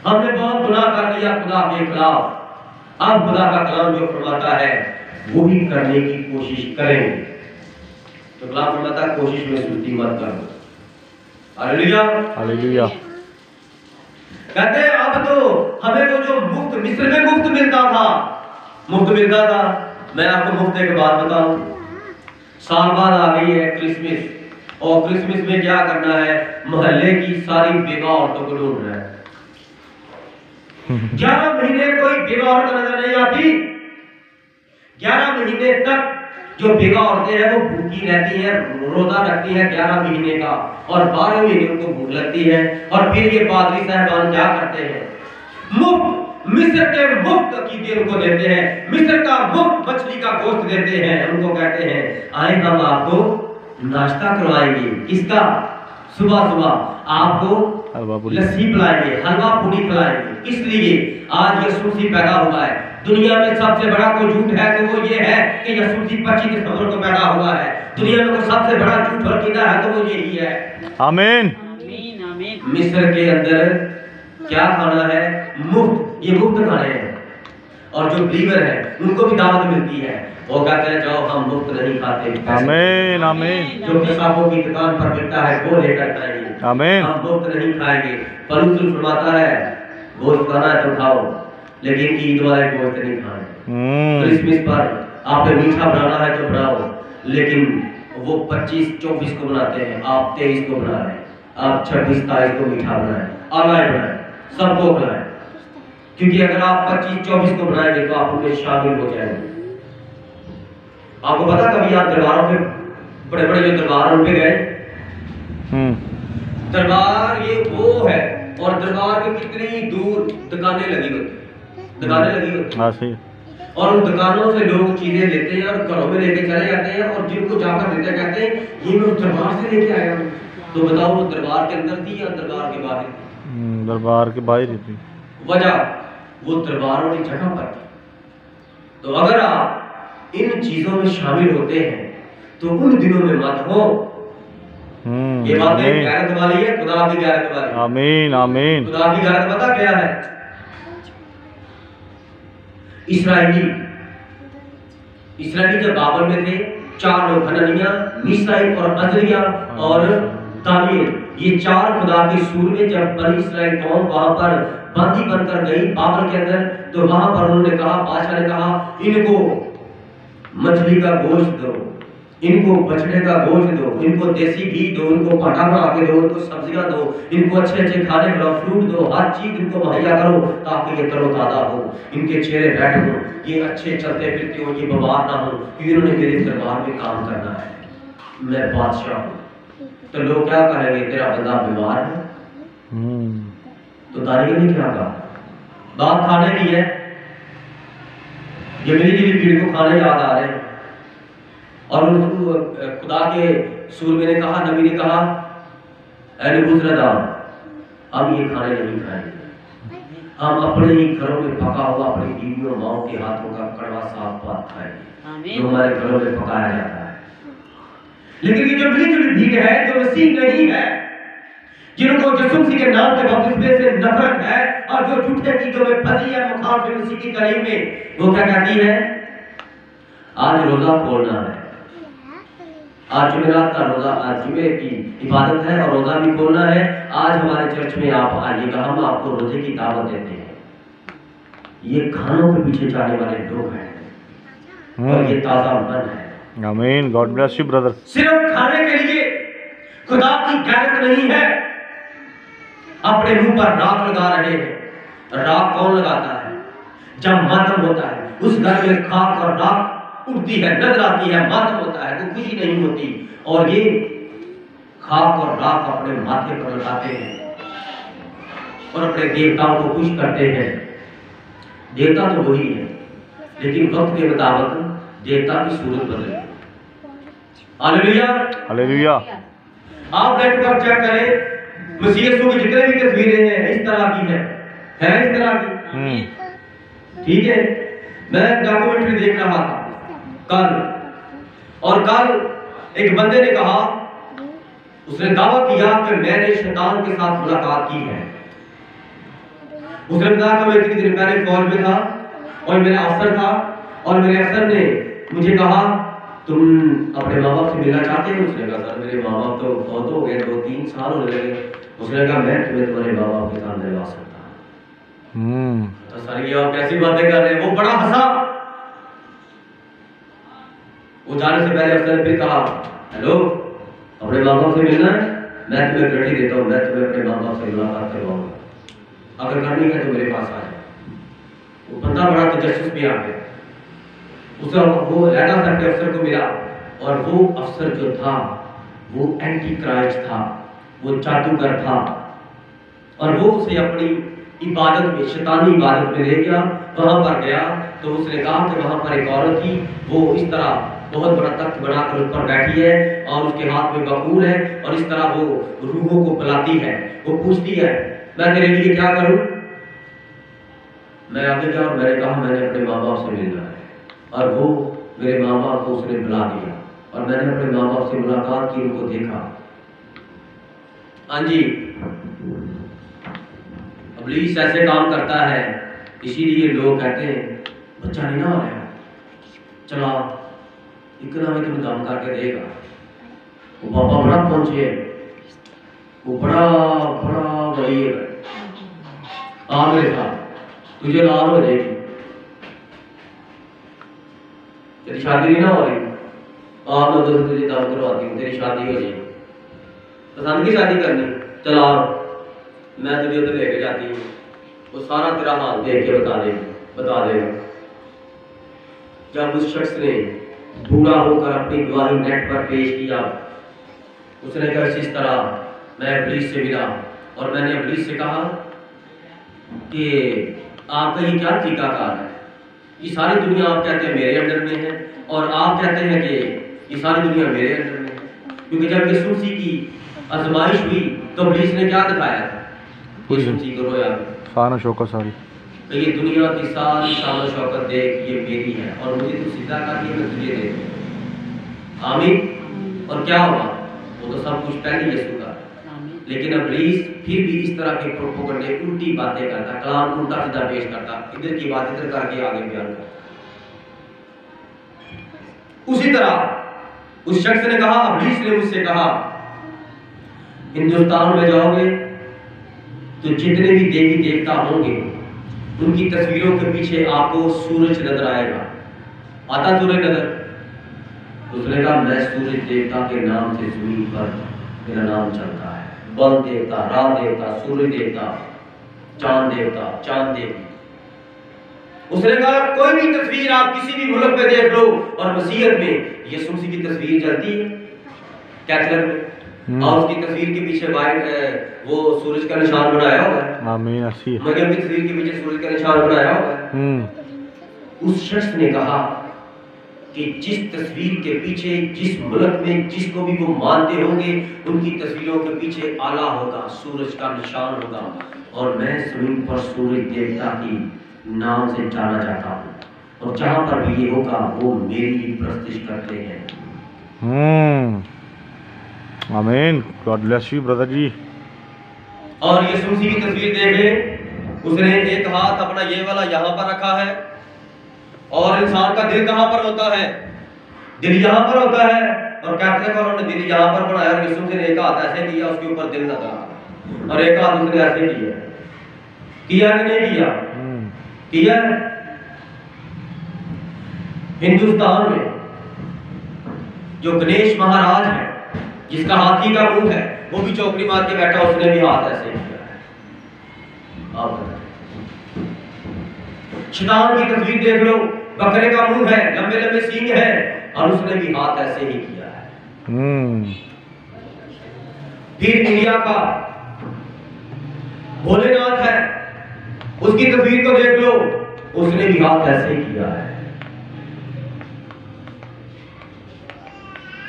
Speaker 1: हमने बहुत गुनाह कर लिया खुदा के खिलाफ। अब खुदा का कलाम जो फरमाता है वो ही करने की कोशिश करेंगे। तो कलाम फरमाता है कोशिश में सुस्ती मत करो। Hallelujah,
Speaker 3: hallelujah.
Speaker 1: कहते हैं अब तो हमें वो जो मुफ्त मिस्र में मुफ्त मिलता था, मुफ्त मिलता था, मैं आपको मुफ्त एक बात बताऊं, साल बाद आ गई है क्रिसमस, और क्रिसमस में क्या करना है, मोहल्ले की सारी बेवा औरतों को ढूंढना है। 11 महीने कोई बेवा औरत नजर नहीं आती। 11 महीने तक जो बेवा औरतें हैं वो भूखी रहती हैं, रोजा रखती हैं 11 महीने का, और 12 महीने उनको भूख लगती है। और फिर ये पादरी साहबान क्या करते हैं, मुफ्त मिस्र के मुफ्त अकीदे उनको देते हैं, मिस्र का मुफ्त मछली का गोश्त देते हैं। उनको कहते हैं आए हम आपको नाश्ता करवाएंगे, किसका, सुबह सुबह आपको लस्सी पिलाएंगे, हलवा पूरी खिलाएंगे। इसलिए आज यीशु मसीह पैदा हुआ है। दुनिया में सबसे बड़ा कोई झूठ है तो वो ये है कि यीशु मसीह 25 दिसंबर को पैदा हुआ है। दुनिया में कोई सबसे बड़ा झूठ और कीड़ा है तो वो यही है।
Speaker 3: आमीन।
Speaker 2: आमीन आमीन।
Speaker 1: मिस्र के अंदर क्या खाना है, मुफ्त, ये मुफ्त खाने हैं। और जो बिलीवर है उनको भी दावत मिलती है, वो कहते हैं जाओ हम मुफ्त नहीं खाते।
Speaker 3: आमीन आमीन।
Speaker 1: जो किताबों की दुकान पर बिकता है वो लेकर खाएंगे,
Speaker 3: आमीन।
Speaker 1: हम मुफ्त नहीं खाएंगे। पलूस फरमाता है गोश्त खाना है तो खाओ, लेकिन ईद वाले गोश्त नहीं खाने। क्रिसमस पर आपने मीठा बनाना है तो बनाओ, लेकिन वो 25-24 को बनाते हैं, आप 23 को बना रहे हैं, आप 26-27 को मीठा बनाए, ऑनलाइन बनाए, सबको खिलाएं। क्योंकि अगर आप 25-24 को बनाएंगे तो आप उनमें शामिल हो जाएंगे। आपको पता कभी आप दरबारों पे, बड़े बड़े जो दरबार उन पे गए, दरबार ये वो है, और दरबार के कितनी दूर दुकानें लगी होती,
Speaker 3: हाँ सही।
Speaker 1: और उन दुकानों से लोग चीजें लेते हैं और घरों में लेके चले जाते हैं, और जिनको जाकर देते कहते हैं ये मैं दरबार से लेके आया हूँ। तो बताओ वो दरबार के अंदर थी या दरबार के बाहर थी?
Speaker 3: दरबार के बाहर ही थी।
Speaker 1: वजह वो दरबार वाली जगह पर थी। तो अगर आप इन चीजों में शामिल होते हैं तो उन दिनों में मत हो। ये बातें गैरत वाली है, खुदा की गैरत वाली।
Speaker 3: आमीन आमीन।
Speaker 1: खुदा की गैरत पता क्या है? इसराइली जब बाबल में थे, 4 लोग, हननिया, मीशाएल और अजरिया और दानियेल, ये 4 खुदा के सूरमे जब बनी इस्राएल कौम वहां पर बंदी बनकर गई बाबल के अंदर, तो वहां पर उन्होंने कहा, बादशाह ने कहा इनको मछली का गोश्त दो, इनको बछड़े का गोश्त दो, इनको देसी घी दो, इनको पटा बना के दो, इनको सब्जियां दो, इनको अच्छे अच्छे खाने खिलाओ, फ्रूट दो, हर चीज इनको मुहैया करो ताकि ये तरोताजा हो, इनके चेहरे रेड हो, ये अच्छे चलते फिरते हो, ये बीमार ना हो, क्योंकि इन्होंने मेरे दरबार में काम करना है, मैं बादशाह हूँ। तो लोग क्या कहेंगे, तेरा बंदा बीमार है। तो दानियेल ने क्या कहा, बात खाने की है, ये मिली जुली भीड़ को खाने याद आ रहे हैं। और खुदा के सूरमे ने कहा, नबी ने कहा, ऐ नबूसरदार, हम ये खाने नहीं खाएंगे, हम अपने ही घरों में पका हुआ अपनी बीवियों माओ के हाथों का कड़वा साफ बात खाएंगे जो हमारे घरों में पकाया जाता है। लेकिन ये जो मिली जुली भीड़ है, जो मसीह नहीं है, जिनको यीशु मसीह के नाम के बपतिस्मे से नफरत है और जो झूठे चीजों में फंसी है, मुखालिफ मसीह की तालीम में, वो क्या कहती है, आज रोजा खोलना है, आज जुमेरात का रोजा, आज जुमे की इबादत है और रोजा भी खोलना है, आज हमारे चर्च में आप आइएगा, हम आपको रोजे की दावत देते हैं। ये खानों के पीछे जाने वाले लोग हैं और ये ताजा मन है।
Speaker 3: आमीन। God bless you brother.
Speaker 1: सिर्फ खाने के लिए खुदा की गैरत नहीं है। अपने मुंह पर राख लगा रहे हैं। राख कौन लगाता है? जब मातम होता है, उस घर में खाक और राख उड़ती है, नजर आती है, मातम होता है, तो खुशी नहीं होती, और ये खाक और राख अपने माथे पर लगाते हैं और अपने देवताओं को खुश करते हैं। देवता तो वही है, लेकिन वक्त के मुताबिक देवता की सूरत बदले। Hallelujah
Speaker 3: hallelujah.
Speaker 1: आप नेट पर चेक करें, मसीह यीशु की जितने भी तस्वीरें हैं इस तरह की है इस तरह की। ठीक है, मैं डॉक्यूमेंट्री देख रहा था कल, और कल एक बंदे ने कहा, उसने दावा किया कि मैंने शैतान के साथ मुलाकात की है। उसने बताया कि मैं इतने दिन पहले फौज में था और मेरा अफसर था, और मेरे अफसर ने मुझे कहा तुम अपने माँ बाप से मिलना चाहते हो? उसने कहा सर मेरे माँ बाप तो फौत हो गए, 2-3 साल होने लगे। उसने कहा मैं तुम्हें तुम्हारे माँ बाप के साथ मिलवा सकता हूँ। तो सर ये आप कैसी बातें कर रहे हैं? वो बड़ा हंसा। वो जाने से पहले अफसर ने फिर कहा, हेलो, अपने माँ बाप से मिलना है? मैं तुम्हें गारंटी देता हूँ, मैं तुम्हें अपने माँ बाप से मुलाकात करवाऊंगा, अगर करनी है तो मेरे पास आ जाए। वो बंदा बड़ा तजस्सुस में आ गया, उसे वो लैडा साहब के अफसर को मिला, और वो अफसर जो था वो एंटी क्राइस्ट था, वो जादूगर था, और वो उसे अपनी इबादत में, शैतानी इबादत में ले गया। वहां पर गया तो उसने कहा कि वहां पर एक औरत थी, वो इस तरह बहुत बड़ा तख्त बनाकर उस पर बैठी है और उसके हाथ में बकूर है, और इस तरह वो रूहों को बुलाती है। वो पूछती है, मैं तेरे लिए क्या करूं? मैं आगे गया और मैंने कहा मैंने अपने माँ बाप से मिलना है, और वो मेरे माँ बाप को उसने बुला दिया, और मैंने अपने माँ बाप से मुलाकात की, उनको देखा। हाँ जी, इब्लीस ऐसे काम करता है, इसीलिए लोग कहते हैं बच्चा नहीं ना हो रहा, चला इतना में तुम दम करके देगा। वो पापा बड़ा पहुंचे, वो बड़ा बड़ा वही है, आ मेरे साथ, तुझे लाल हो जाएगी, तेरी शादी नहीं ना हो रही, आप लोगों से तुझे दम करवाती हूँ, तेरी शादी हो जाएगी। पसंद की शादी करनी, चला मैं तुझे उधर लेके जाती हूँ, वो सारा तेरा हाल देख के बता देगा। जब उस शख्स ने बूढ़ा होकर अपनी गवाही नेट पर पेश किया, उसने कहा इस तरह मैं इब्लीस से मिला, और मैंने इब्लीस से कहा कि आपका ये क्या तरीकाकार है, ये सारी दुनिया आप कहते हैं मेरे अंडर में है, और आप कहते हैं कि ये सारी दुनिया मेरे अंडर में है। क्योंकि जब यीशु मसीह की आजमाइश हुई तो इब्लीस ने क्या दिखाया था? यीशु मसीह को रोया,
Speaker 3: शान शौकत सारी,
Speaker 1: तो ये दुनिया की सारी शान शौकत देख, ये मेरी है, और मुझे तू सीधा कर दिया, मैं तुझे दे दूँ। आमीन। और क्या होगा? वो तो सब कुछ पहले यीशु का, लेकिन इब्लीस फिर भी इस तरह के प्रोपोगंडे, उल्टी बातें करता, कलाम उल्टा सीधा पेश करता, इधर की बात इधर करके आगे बयान करता। उसी तरह उस शख्स ने कहा, इब्लीस ने मुझसे कहा, हिंदुस्तान में जाओगे तो जितने भी देवी देवता होंगे उनकी तस्वीरों के पीछे आपको सूरज नजर आएगा। आता सूरज नजर? उसने कहा मैं सूरज देवता के नाम से जमीन पर मेरा नाम चलता है, बल देवता, रात देवता, सूरज देवता, चांद देवता, चांद देवी। उसने कहा कोई भी तस्वीर आप किसी भी मुल्क में देख लो, और मसीहत में यीशु मसीह की तस्वीर चलती है कैथलिक में, और उसकी तस्वीर के पीछे वाइट वो सूरज का निशान बनाया हुआ है।
Speaker 3: आमीन। अस्सी
Speaker 1: मरियम की तस्वीर के पीछे सूरज का निशान बनाया हुआ है। उस शख्स ने कहा कि जिस तस्वीर के पीछे, जिस मुल्क में जिसको भी वो मानते होंगे, उनकी तस्वीरों के पीछे आला होगा, सूरज का निशान होगा, और मैं जमीन पर सूरज देवता की नाम से जाना जाता हूँ, और जहां पर भी ये होगा वो मेरी प्रस्तिश करते हैं।
Speaker 3: आमीन। गॉड ब्लेस यू ब्रदर जी।
Speaker 1: और यीशु मसीह की तस्वीर देख ले, उसने एक हाथ अपना ये वाला यहाँ पर रखा है, और इंसान का दिल कहाँ पर होता है? दिल यहाँ पर होता है, और कैथलिक वालों ने दिल यहाँ पर बनाया, और यीशु मसीह ने एक हाथ ऐसे किया, उसके ऊपर दिल नजर आ, और एक हाथ उसने ऐसे किया कि नहीं किया? किया। हिंदुस्तान में जो गणेश महाराज है, जिसका हाथी का मुंह है, वो भी चौकड़ी मार के बैठा, उसने भी हाथ ऐसे किया है। आप शैतान की तस्वीर देख लो, बकरे का मुंह है, लंबे लंबे सींग है, और उसने भी हाथ ऐसे ही किया है। फिर इंडिया का भोलेनाथ है, उसकी तस्वीर को देख लो, उसने भी हाथ ऐसे ही किया है।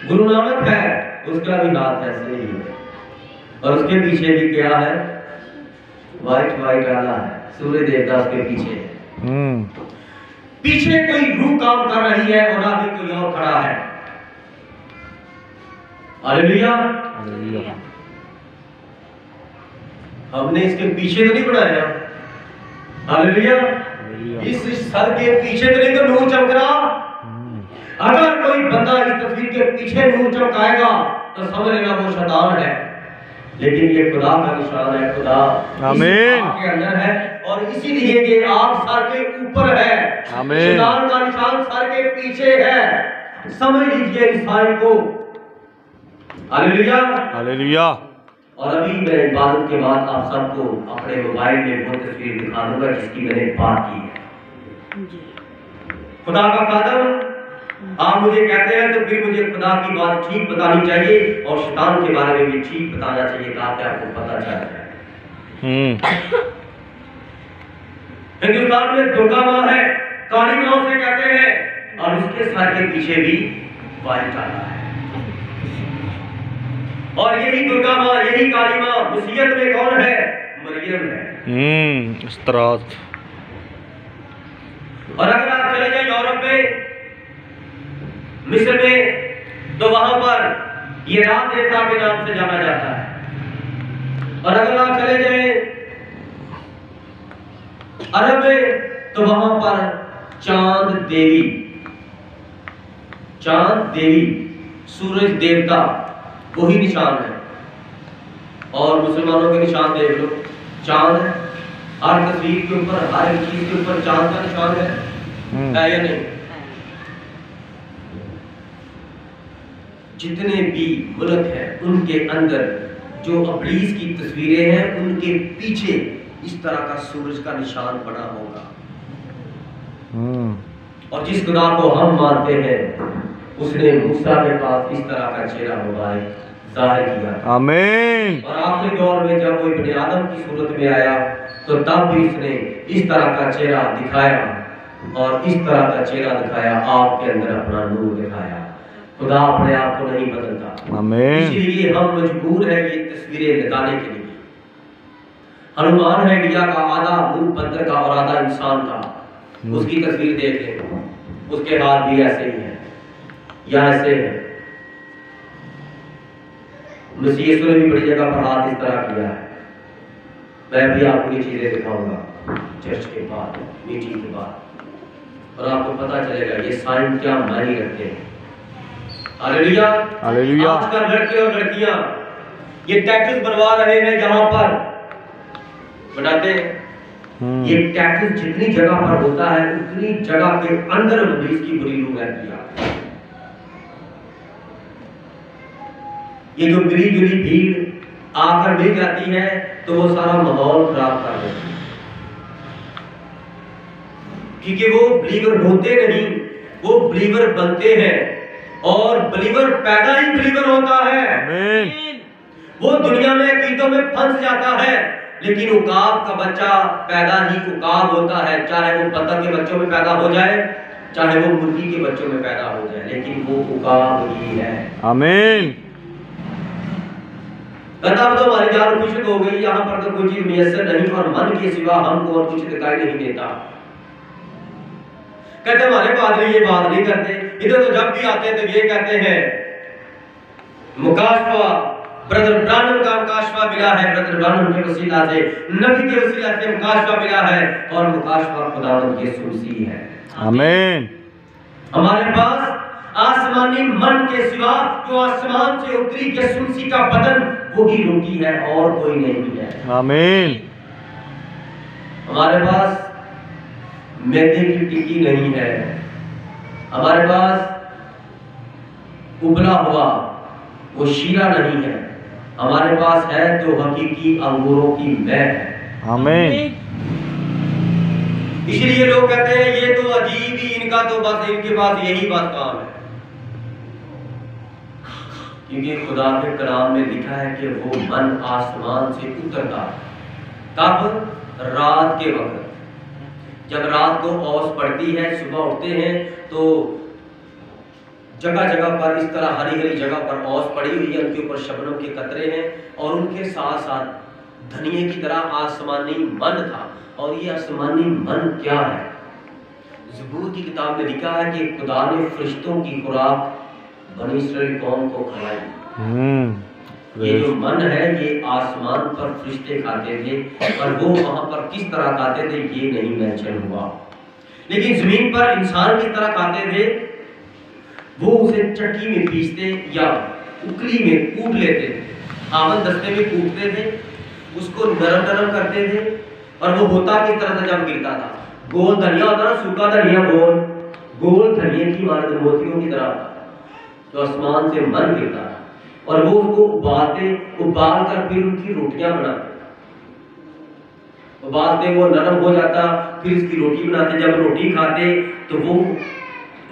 Speaker 1: गुरु नानक है, उसका भी हाथ ऐसे ही है, और उसके पीछे भी क्या है? वाइट वाइट आला है, सूर्य देवता उसके पीछे है। पीछे कोई रूह काम कर रही है, और आगे कोई और खड़ा है। हालेलुया। हमने इसके पीछे तो नहीं बनाया, हालेलुया। इस सर के पीछे तो नहीं तो नूर चमक रहा। अगर कोई बंदा इस तस्वीर के पीछे नूर चमकाएगा तो समझ लेना वो शैतान है, लेकिन ये खुदा का निशान है, खुदा
Speaker 3: आमीन
Speaker 1: के अंदर है, और इसीलिए ये आग सर के ऊपर है।
Speaker 3: आमीन।
Speaker 1: शैतान का निशान सर के पीछे है, समझ लीजिए इस साइन को। हालेलुया।
Speaker 3: हालेलुया।
Speaker 1: और अभी मैं इबादत के बाद आप सबको अपने मोबाइल में वो तस्वीर दिखा दूंगा जिसकी मैंने बात की है। खुदा का खादम आप मुझे कहते हैं तो फिर मुझे खुदा की बात ठीक बतानी चाहिए और शैतान के बारे में भी ठीक बताना चाहिए ताकि आपको पता चल जाए। हिंदुस्तान में दुर्गा माँ है, काली माँ से कहते हैं, और उसके सर के पीछे भी वाइट डाला है। और यही दुर्गा माँ, यही काली माँ मुसीबत में कौन है? मरियम है।
Speaker 3: इस तरह।
Speaker 1: और अगर आप चले जाए यूरोप में, मिस्र में, तो वहां पर ये रात देवता के नाम से जाना जाता है। और अगर आप चले जाए अरब में, तो वहां पर चांद देवी सूरज देवता वही निशान है। और मुसलमानों के निशान देख लो, चांद है हर तस्वीर के ऊपर, हर एक चीज के ऊपर चांद का निशान है या नहीं? जितने भी मुल्क हैं उनके अंदर जो इब्लीस की तस्वीरें हैं उनके पीछे इस तरह का सूरज का निशान बना होगा। और जिस खुदा को हम मानते हैं उसने मूसा के पास इस तरह का चेहरा मुबारक जाहिर किया।
Speaker 3: आमीन।
Speaker 1: और आखिरी दौर में जब कोई बने आदम की सूरत में आया तो तब भी इसने इस तरह का चेहरा दिखाया और इस तरह का चेहरा दिखाया, आपके अंदर अपना नूर दिखाया। खुदा अपने आप को नहीं बदलता।
Speaker 3: आमीन।
Speaker 1: इसलिए हम मजबूर हैं ये तस्वीरें लगाने के लिए। हनुमान है इंडिया का, आधा मुंह पत्थर का और आधा इंसान का। उसकी तस्वीर देख लें, उसके हाथ भी ऐसे ही हैं या ऐसे हैं। मसीह यीशु ने भी बड़ी जगह पर हाथ इस तरह किया है। मैं भी आपको ये चीजें दिखाऊंगा चर्च के बाद, मीटिंग के बाद, और आपको पता चलेगा ये साइन क्या मायने रखते हैं। हालेलुया।
Speaker 3: हालेलुया।
Speaker 1: आजकल लड़के और लड़कियां ये टैटूज बनवा रहे हैं, जहां पर बनाते हैं ये टैटूज जितनी जगह पर होता है उतनी जगह के अंदर इब्लीस की बुरी रूह रहती है। ये जो मिली जुली भीड़ आकर मिल जाती है तो वो सारा माहौल खराब कर देती है, क्योंकि वो बिलीवर होते नहीं, वो बिलीवर बनते हैं। और बिलीवर पैदा ही बिलीवर होता है।
Speaker 3: आमीन।
Speaker 1: वो दुनिया में अकीदों में फंस जाता है, लेकिन उकाब का बच्चा पैदा ही उकाब होता है, चाहे वो पतंग के बच्चों में पैदा हो जाए, चाहे वो मुर्गी के बच्चों में पैदा हो जाए, लेकिन वो उकाब ही है।
Speaker 3: आमीन।
Speaker 1: तब तो हमारी जान खुशक हो गई, यहाँ पर तो कोई चीज मुयस्सर नहीं और मन के सिवा हमको और कुछ दिखाई नहीं देता। कहते हमारे पादरी ये बात नहीं करते, इधर तो जब भी आते तो ये कहते हैं मुकाशफा, ब्रदर ब्रानम का मुकाशफा मिला है, ब्रदर ब्रानम के वसीला से, नबी के वसीला से मुकाशफा मिला है, और मुकाशफा खुदावंद यीशु मसीह है।
Speaker 3: आमीन।
Speaker 1: हमारे पास आसमानी मन के सिवा जो आसमान से उतरी यीशु मसीह का बदन वही रोटी है और कोई नहीं है।
Speaker 3: आमीन।
Speaker 1: हमारे पास मैदे की टिक्की नहीं है, हमारे पास उबला हुआ वो शीरा नहीं है, हमारे पास है तो हकीकी अंगूरों की मैद है।
Speaker 3: आमीन।
Speaker 1: इसलिए लोग कहते हैं ये तो अजीब ही, इनका तो बस इनके पास यही बात काम है, क्योंकि खुदा के कलाम में लिखा है कि वो मन आसमान से उतरता तब रात के वक्त, जब रात को औस पड़ती है, सुबह उठते हैं तो जगह जगह पर इस तरह हरी हरी जगह पर औस पड़ी हुई है, उनके ऊपर शबनम के कतरे हैं, और उनके साथ साथ धनिये की तरह आसमानी मन था। और ये आसमानी मन क्या है? ज़बूर की किताब में लिखा है कि खुदा ने फरिश्तों की खुराक बनी इस्राएल कौम को खिलाई। ये जो मन है ये आसमान पर फरिश्ते खाते थे, और वो वहां पर किस तरह खाते थे ये नहीं मेंशन हुआ, लेकिन जमीन पर इंसान किस तरह खाते थे, वो उसे चक्की में पीसते या उकली में कूट लेते थे, हावन दस्ते में कूटते थे, उसको नरम नरम करते थे, और वो होता किस तरह से जब गिरता था, गोल धनिया होता ना, सूखा धनिया, गोल गोल धनिया की इमारत मोतियों की तरह, तो आसमान से मन गिरता था और वो उसको उबाल कर फिर उनकी रोटियां बनाते, उबालते वो नरम हो जाता, फिर उसकी रोटी बनाते। जब रोटी खाते तो वो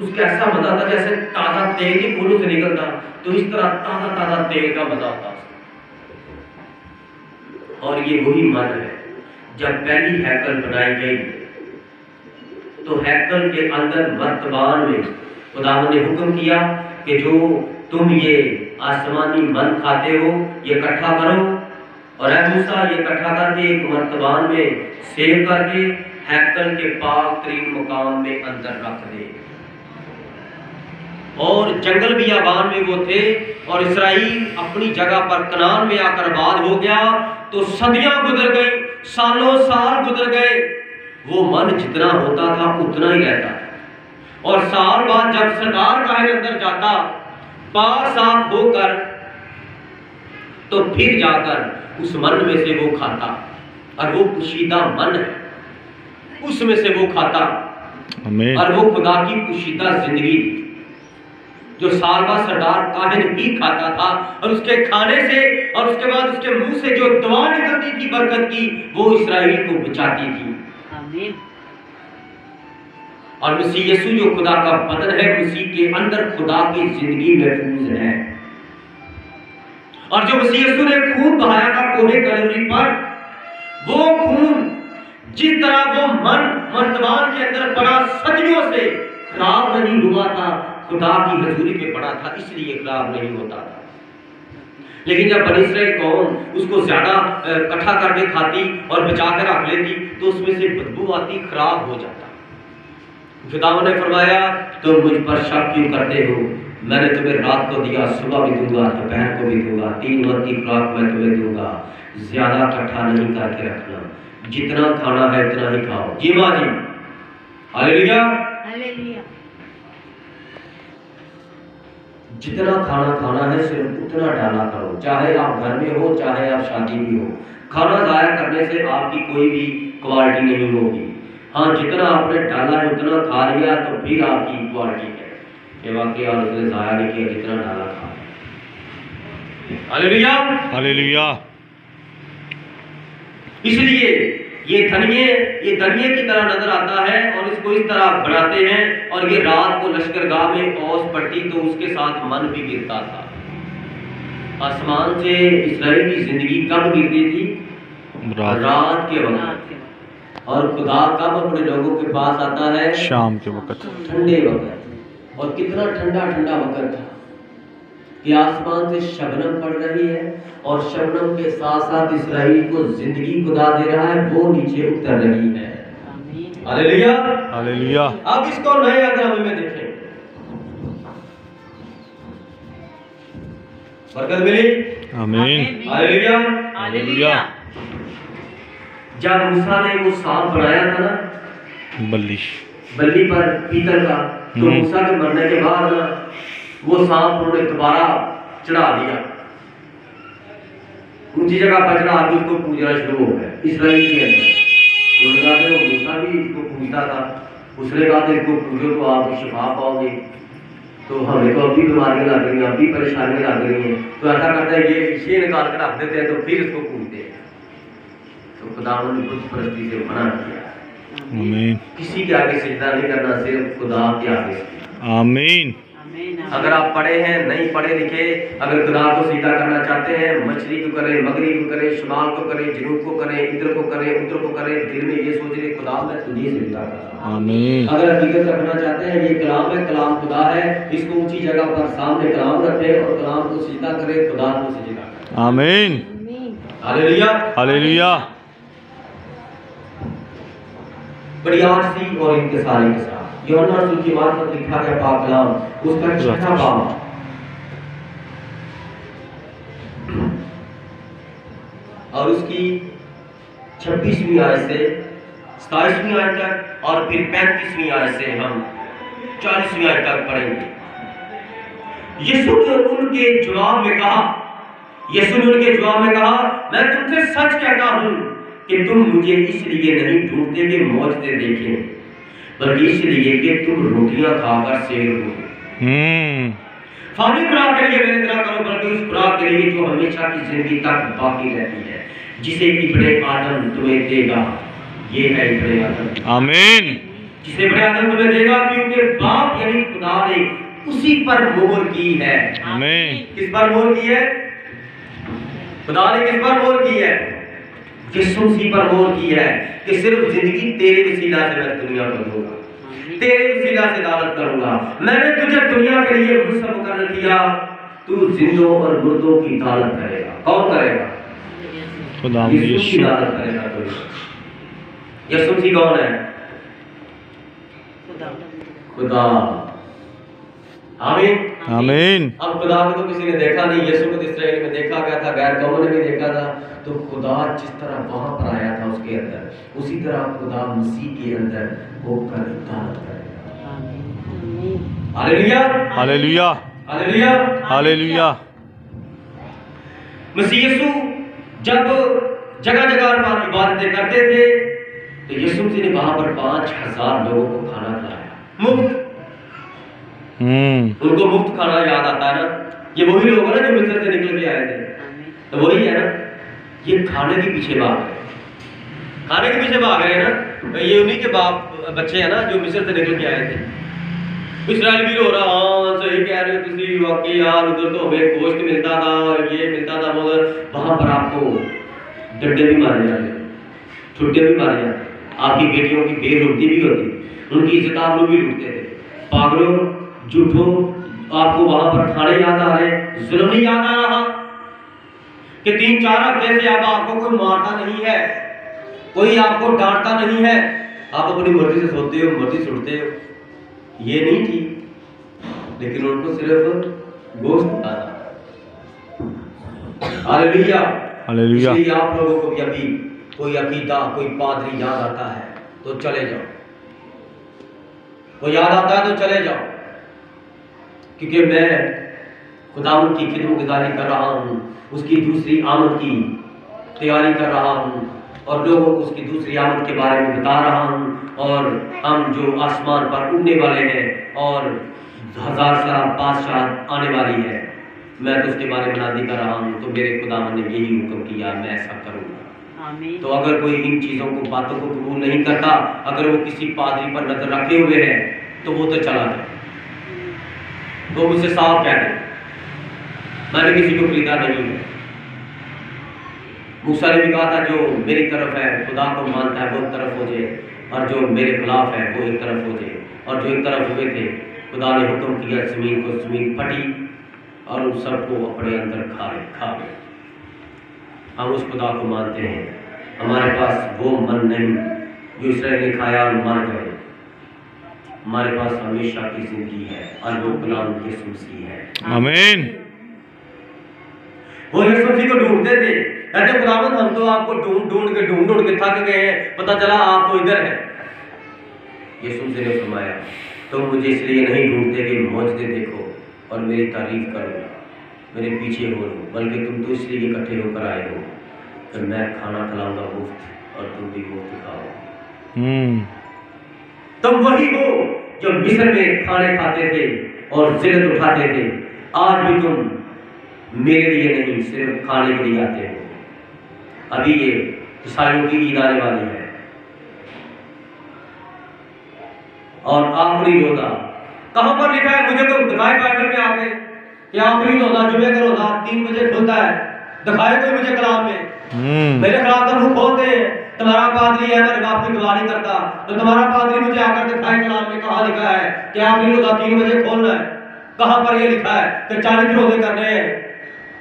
Speaker 1: उसका ऐसा मजा आता जैसे ताजा तेल की फूलों से निकलता, तो इस तरह ताजा ताजा तेल का मजा आता। और ये वही मन है जब पहली हैकल बनाई गई तो हैकल के अंदर वर्तमान में खुदावंद ने हुक्म किया कि जो तुम ये आसमानी मन खाते हो ये इकट्ठा करो, और ऐ मूसा ये इकट्ठा करके एक मर्तबान में सेव करके हैकल के पाक तरीन मुकाम में अंदर रख दे। और जंगल बियाबान में वो थे और इसराइल अपनी जगह पर कनान में आकर आबाद हो गया। तो सदियां गुजर गई, सालों साल गुजर गए, वो मन जितना होता था उतना ही रहता था। और साल बाद जब सरदार काहिन अंदर जाता पाक साफ होकर, तो फिर जाकर उस मन में से वो खाता, और वो पुशीदा मन है उसमें से वो खाता। और वो खुदा की पुशीदा जिंदगी जो साल बाद सरदार काहिन ही खाता था, और उसके खाने से और उसके बाद उसके मुंह से जो दुआ निकलती थी बरकत की, वो इसराइल को बचाती थी।
Speaker 2: आमीन।
Speaker 1: और मसीह यीशु जो खुदा का बदन है, मसीह के अंदर खुदा की जिंदगी महफूज है। और जो मसीह यीशु ने खून बहाया था कोहे कलवरी पर, वो खून जिस तरह वो मन मर्तबान के अंदर पड़ा सदियों से खराब नहीं हुआ था, खुदा की हजूरी में पड़ा था, इसलिए खराब नहीं होता था। लेकिन जब बनी इस्राएल कौम उसको ज्यादा इकट्ठा करके खाती और बचा कर रख लेती, तो उसमें से बदबू आती, खराब हो जाता। खुदावंद ने फरमाया तुम मुझ पर शक क्यों करते हो, मैंने तुम्हें रात को दिया, सुबह भी दूंगा, दोपहर को भी दूंगा, 3 वक्त की खुराक मैं तुम्हें दूंगा। ज्यादा इकट्ठा नहीं करके रखना, जितना खाना है उतना ही खाओ। जी माँ जी, हालेलुया
Speaker 2: हालेलुया।
Speaker 1: जितना खाना खाना है सिर्फ उतना डाला करो, चाहे आप घर में हो चाहे आप शादी में हो। खाना जाया करने से आपकी कोई भी क्वालिटी नहीं होगी। हाँ, जितना आपने डाला है उतना खा लिया तो फिर आपकी क्वालिटी है। ये वाकई और उसने जाया नहीं किया, जितना डाला खा। Hallelujah
Speaker 3: hallelujah.
Speaker 1: इसलिए ये धनिये की तरह नजर आता है और इसको इस तरह बनाते हैं, और ये रात को लश्करगाह में औस पड़ती तो उसके साथ मन भी गिरता था। आसमान से इसराइल की जिंदगी कब गिरती थी? रात के वक्त। और खुदा कब अपने लोगों के पास आता है?
Speaker 3: शाम के वक्त,
Speaker 1: ठंडे वक्त। और कितना ठंडा ठंडा वक्त था कि आसमान से शबनम पड़ रही है, और शबनम के साथ साथ इसराइल को जिंदगी खुदा दे रहा है, वो नीचे उतर रही है। Hallelujah
Speaker 3: hallelujah.
Speaker 1: अब इसको नए अध्याय में देखें, बरकत मिली।
Speaker 3: आमीन।
Speaker 1: Hallelujah
Speaker 2: hallelujah.
Speaker 1: जब मूसा ने वो सांप बनाया था ना
Speaker 3: बल्ली
Speaker 1: पर पीतल का, तो मूसा के मरने के बाद ना वो सांप उन्होंने दोबारा चढ़ा दिया, ऊंची जगह पर चढ़ा के उसको पूजना शुरू हो गया इसराइल के अंदर। उन्होंने कहा कि मूसा भी इसको पूजता था, उसने कहा था इसको पूजो तो आप शिफा पाओगे। तो हमें तो अभी बीमारियां लग रही हैं, अभी परेशानियां लग रही हैं, तो ऐसा करता है ये निकाल कर रख देते हैं, तो फिर इसको पूजते हैं। तो खुदावंद ने बुत परस्ती से मना किया।
Speaker 3: आमीन।
Speaker 1: किसी के आगे सिजदा नहीं करना, सिर्फ खुदा के आगे।
Speaker 3: आमीन।
Speaker 1: अगर आप पढ़े हैं, नहीं पढ़े लिखे, अगर खुदा को सीधा करना चाहते हैं, मछली को करें, मगरी को करें, शुमाल को करें, जनूब को करें, इधर को करें, उधर को करें, दिल में ये सोच रहे खुदा मैं तुझे सीधा कर रहा हूं।
Speaker 3: आमीन।
Speaker 1: अगर हकीकत रखना चाहते हैं, ये कलाम है, कलाम खुदा है, इसको ऊंची जगह पर सामने कलाम रखें और कलाम को सीधा करें, खुदा को सीधा करें।
Speaker 3: आमीन।
Speaker 1: Hallelujah
Speaker 3: hallelujah.
Speaker 1: बड़ी आजी और इंतज़ारी के साथ यूहन्ना रसूल की मार्फत लिखा गया पाक कलाम, उसका 6वां बाब और उसकी 26वीं आयत से 27वीं आयत तक और फिर 35वीं आयत से हम 40वीं आयत तक पढ़ेंगे। यीशु ने उनके जवाब में कहा, मैं तुमसे सच कहता हूं कि तुम मुझे इसलिए नहीं ढूंढते कि मौजते देखें, बल्कि इसलिए कि तुम रोटियां खाकर शेर हो। फानी खुराक के लिए मेहनत ना करो, बल्कि उस खुराक के लिए जो हमेशा की जिंदगी तक बाकी रहती है, जिसे इब्ने आदम तुम्हें देगा। ये है इब्ने आदम।
Speaker 3: आमीन।
Speaker 1: जिसे इब्ने आदम तुम्हें देगा, क्योंकि बाप यानी खुदा ने उसी पर मोहर की है।
Speaker 3: आमीन।
Speaker 1: किस पर मोहर की है? खुदा ने किस पर मोहर की है? यीशु मसीह पर मोहर की है कि सिर्फ जिंदगी तेरे वसीला से मैं दुनिया को दूंगा, तेरे वसीला से दावत करूंगा। मैंने तुझे दुनिया के लिए मुसम्म मुकर्रर किया, तू जिंदों और मुर्दों की दावत करेगा। कौन करेगा?
Speaker 3: खुदा
Speaker 1: यीशु की दावत करेगा। तो यीशु मसीह कौन है? खुदा। आमीन।
Speaker 3: आमीन।
Speaker 1: अब खुदा को तो किसी ने देखा नहीं, यीशु को इस्राएल में देखा गया था, गैर कौमों ने भी देखा था। तो खुदा जिस तरह वहां पर आया था उसके अंदर, उसी तरह खुदा मसीह के अंदर होकर दावत करेगा। हालेलुया,
Speaker 3: हालेलुया,
Speaker 1: हालेलुया,
Speaker 3: हालेलुया।
Speaker 1: मसीह यीशु जब जगह जगह पर इबादतें करते थे, तो यीशु मसीह ने वहां पर 5000 लोगों को खाना खिलाया, मुफ्त। उनको मुफ्त खाना याद आता है ना? ये वही लोग हैं ना जो मिस्र से निकल के आए थे, तो वही है ना? ये खाने के पीछे भाग रहे, खाने के पीछे भाग रहे हैं ना? ये उन्हीं के बाप बच्चे हैं ना जो मिस्र से निकल के आए थे। इस्राएल भी रो रहा, हाँ सही कह रहे हो तुसी, वाकई यार उधर तो हमें गोश्त मिलता था, ये मिलता था, मगर वहां पर आपको डंडे भी मारे जाते, छुट्टे भी मारे जाते, आपकी बेटियों की बेरुखी भी होती, उनकी इज्जत आप लोग भी लूटते थे। पागलों, झूठों, आपको वहां पर खाने याद आ रहे, जुल्म नहीं याद आ रहा कि 3-4 हफ्ते से अब आपको कोई मारता नहीं है, कोई आपको डांटता नहीं है, आप अपनी मर्जी से सोते हो, मर्जी से उठते हो। ये नहीं थी, लेकिन उनको सिर्फ गोश्त खाता। Hallelujah,
Speaker 3: hallelujah.
Speaker 1: इसलिए आप लोगों को भी अभी कोई अकीदा, कोई पादरी याद आता है तो चले जाओ, वो याद आता है तो चले जाओ, क्योंकि मैं खुदावंद की खिदमतगारी कर रहा हूँ, उसकी दूसरी आमद की तैयारी कर रहा हूँ और लोगों को उसकी दूसरी आमद के बारे में बता रहा हूँ। और हम जो आसमान पर उड़ने वाले हैं और 1000 साल बादशाह आने वाली है, मैं तो उसके बारे में नादी कर रहा हूँ। तो मेरे खुदावंद ने यही हुक्म किया, मैं ऐसा करूँगा। तो अगर कोई इन चीज़ों को, बातों को कबूल नहीं करता, अगर वो किसी पादरी पर नजर रखे हुए है, तो वो तो चला जाए, वो मुझसे साफ कह दे, मैंने किसी को खरीदा नहीं है। मूसा ने भी कहा था, जो मेरी तरफ है, खुदा को मानता है, वो एक तरफ हो जाए, और जो मेरे खिलाफ है वो एक तरफ हो जाए। और जो एक तरफ हुए थे, खुदा ने हुक्म किया जमीन को, जमीन फटी और उन सबको अपने अंदर खा गए। हम उस खुदा को मानते हैं। हमारे पास वो मन नहीं जो इस्राएल ने खाया और मर गए। हमारे पास हमेशा की जिंदगी है और वो गुलाम यीशु मसीह है।
Speaker 3: आमीन।
Speaker 1: वो यीशु मसीह को ढूंढते थे, कहते खुदावंद हम तो आपको ढूंढ के थक गए हैं, पता चला आप तो इधर हैं। यीशु मसीह ने फरमाया, तुम मुझे इसलिए नहीं ढूंढते कि मौजूदे देखो और मेरी तारीफ करो, मेरे पीछे हो, बल्कि तुम तो इसलिए इकट्ठे होकर आए हो कि मैं खाना खिलाऊंगा मुफ्त और तुम भी मुफ्त खाओ। तुम वही हो जो मिस्र में खाने खाते थे और जिल्लत उठाते थे, आज भी तुम मेरे लिए नहीं सिर्फ खाने के लिए आते हो। अभी ये ईसाइयों की ईद आने वाली है और आखिरी रोजा कहां पर लिखा है? मुझे तो दिखाए बाइबल में आके कि आखिरी रोजा जुमे का रोजा 3 बजे खुलता है, दिखाए कोई मुझे कलाम में। मेरे खिलाफ तो मुंह खोलते हैं, तुम्हारा पादरी है, मेरे बाप की दुआ नहीं करता, तो तुम्हारा पादरी मुझे आकर दिखाए कलाम में कहाँ लिखा है कि आखिरी रोजा 3 बजे खोलना है? कहां पर ये लिखा है कि 40 रोजे करने हैं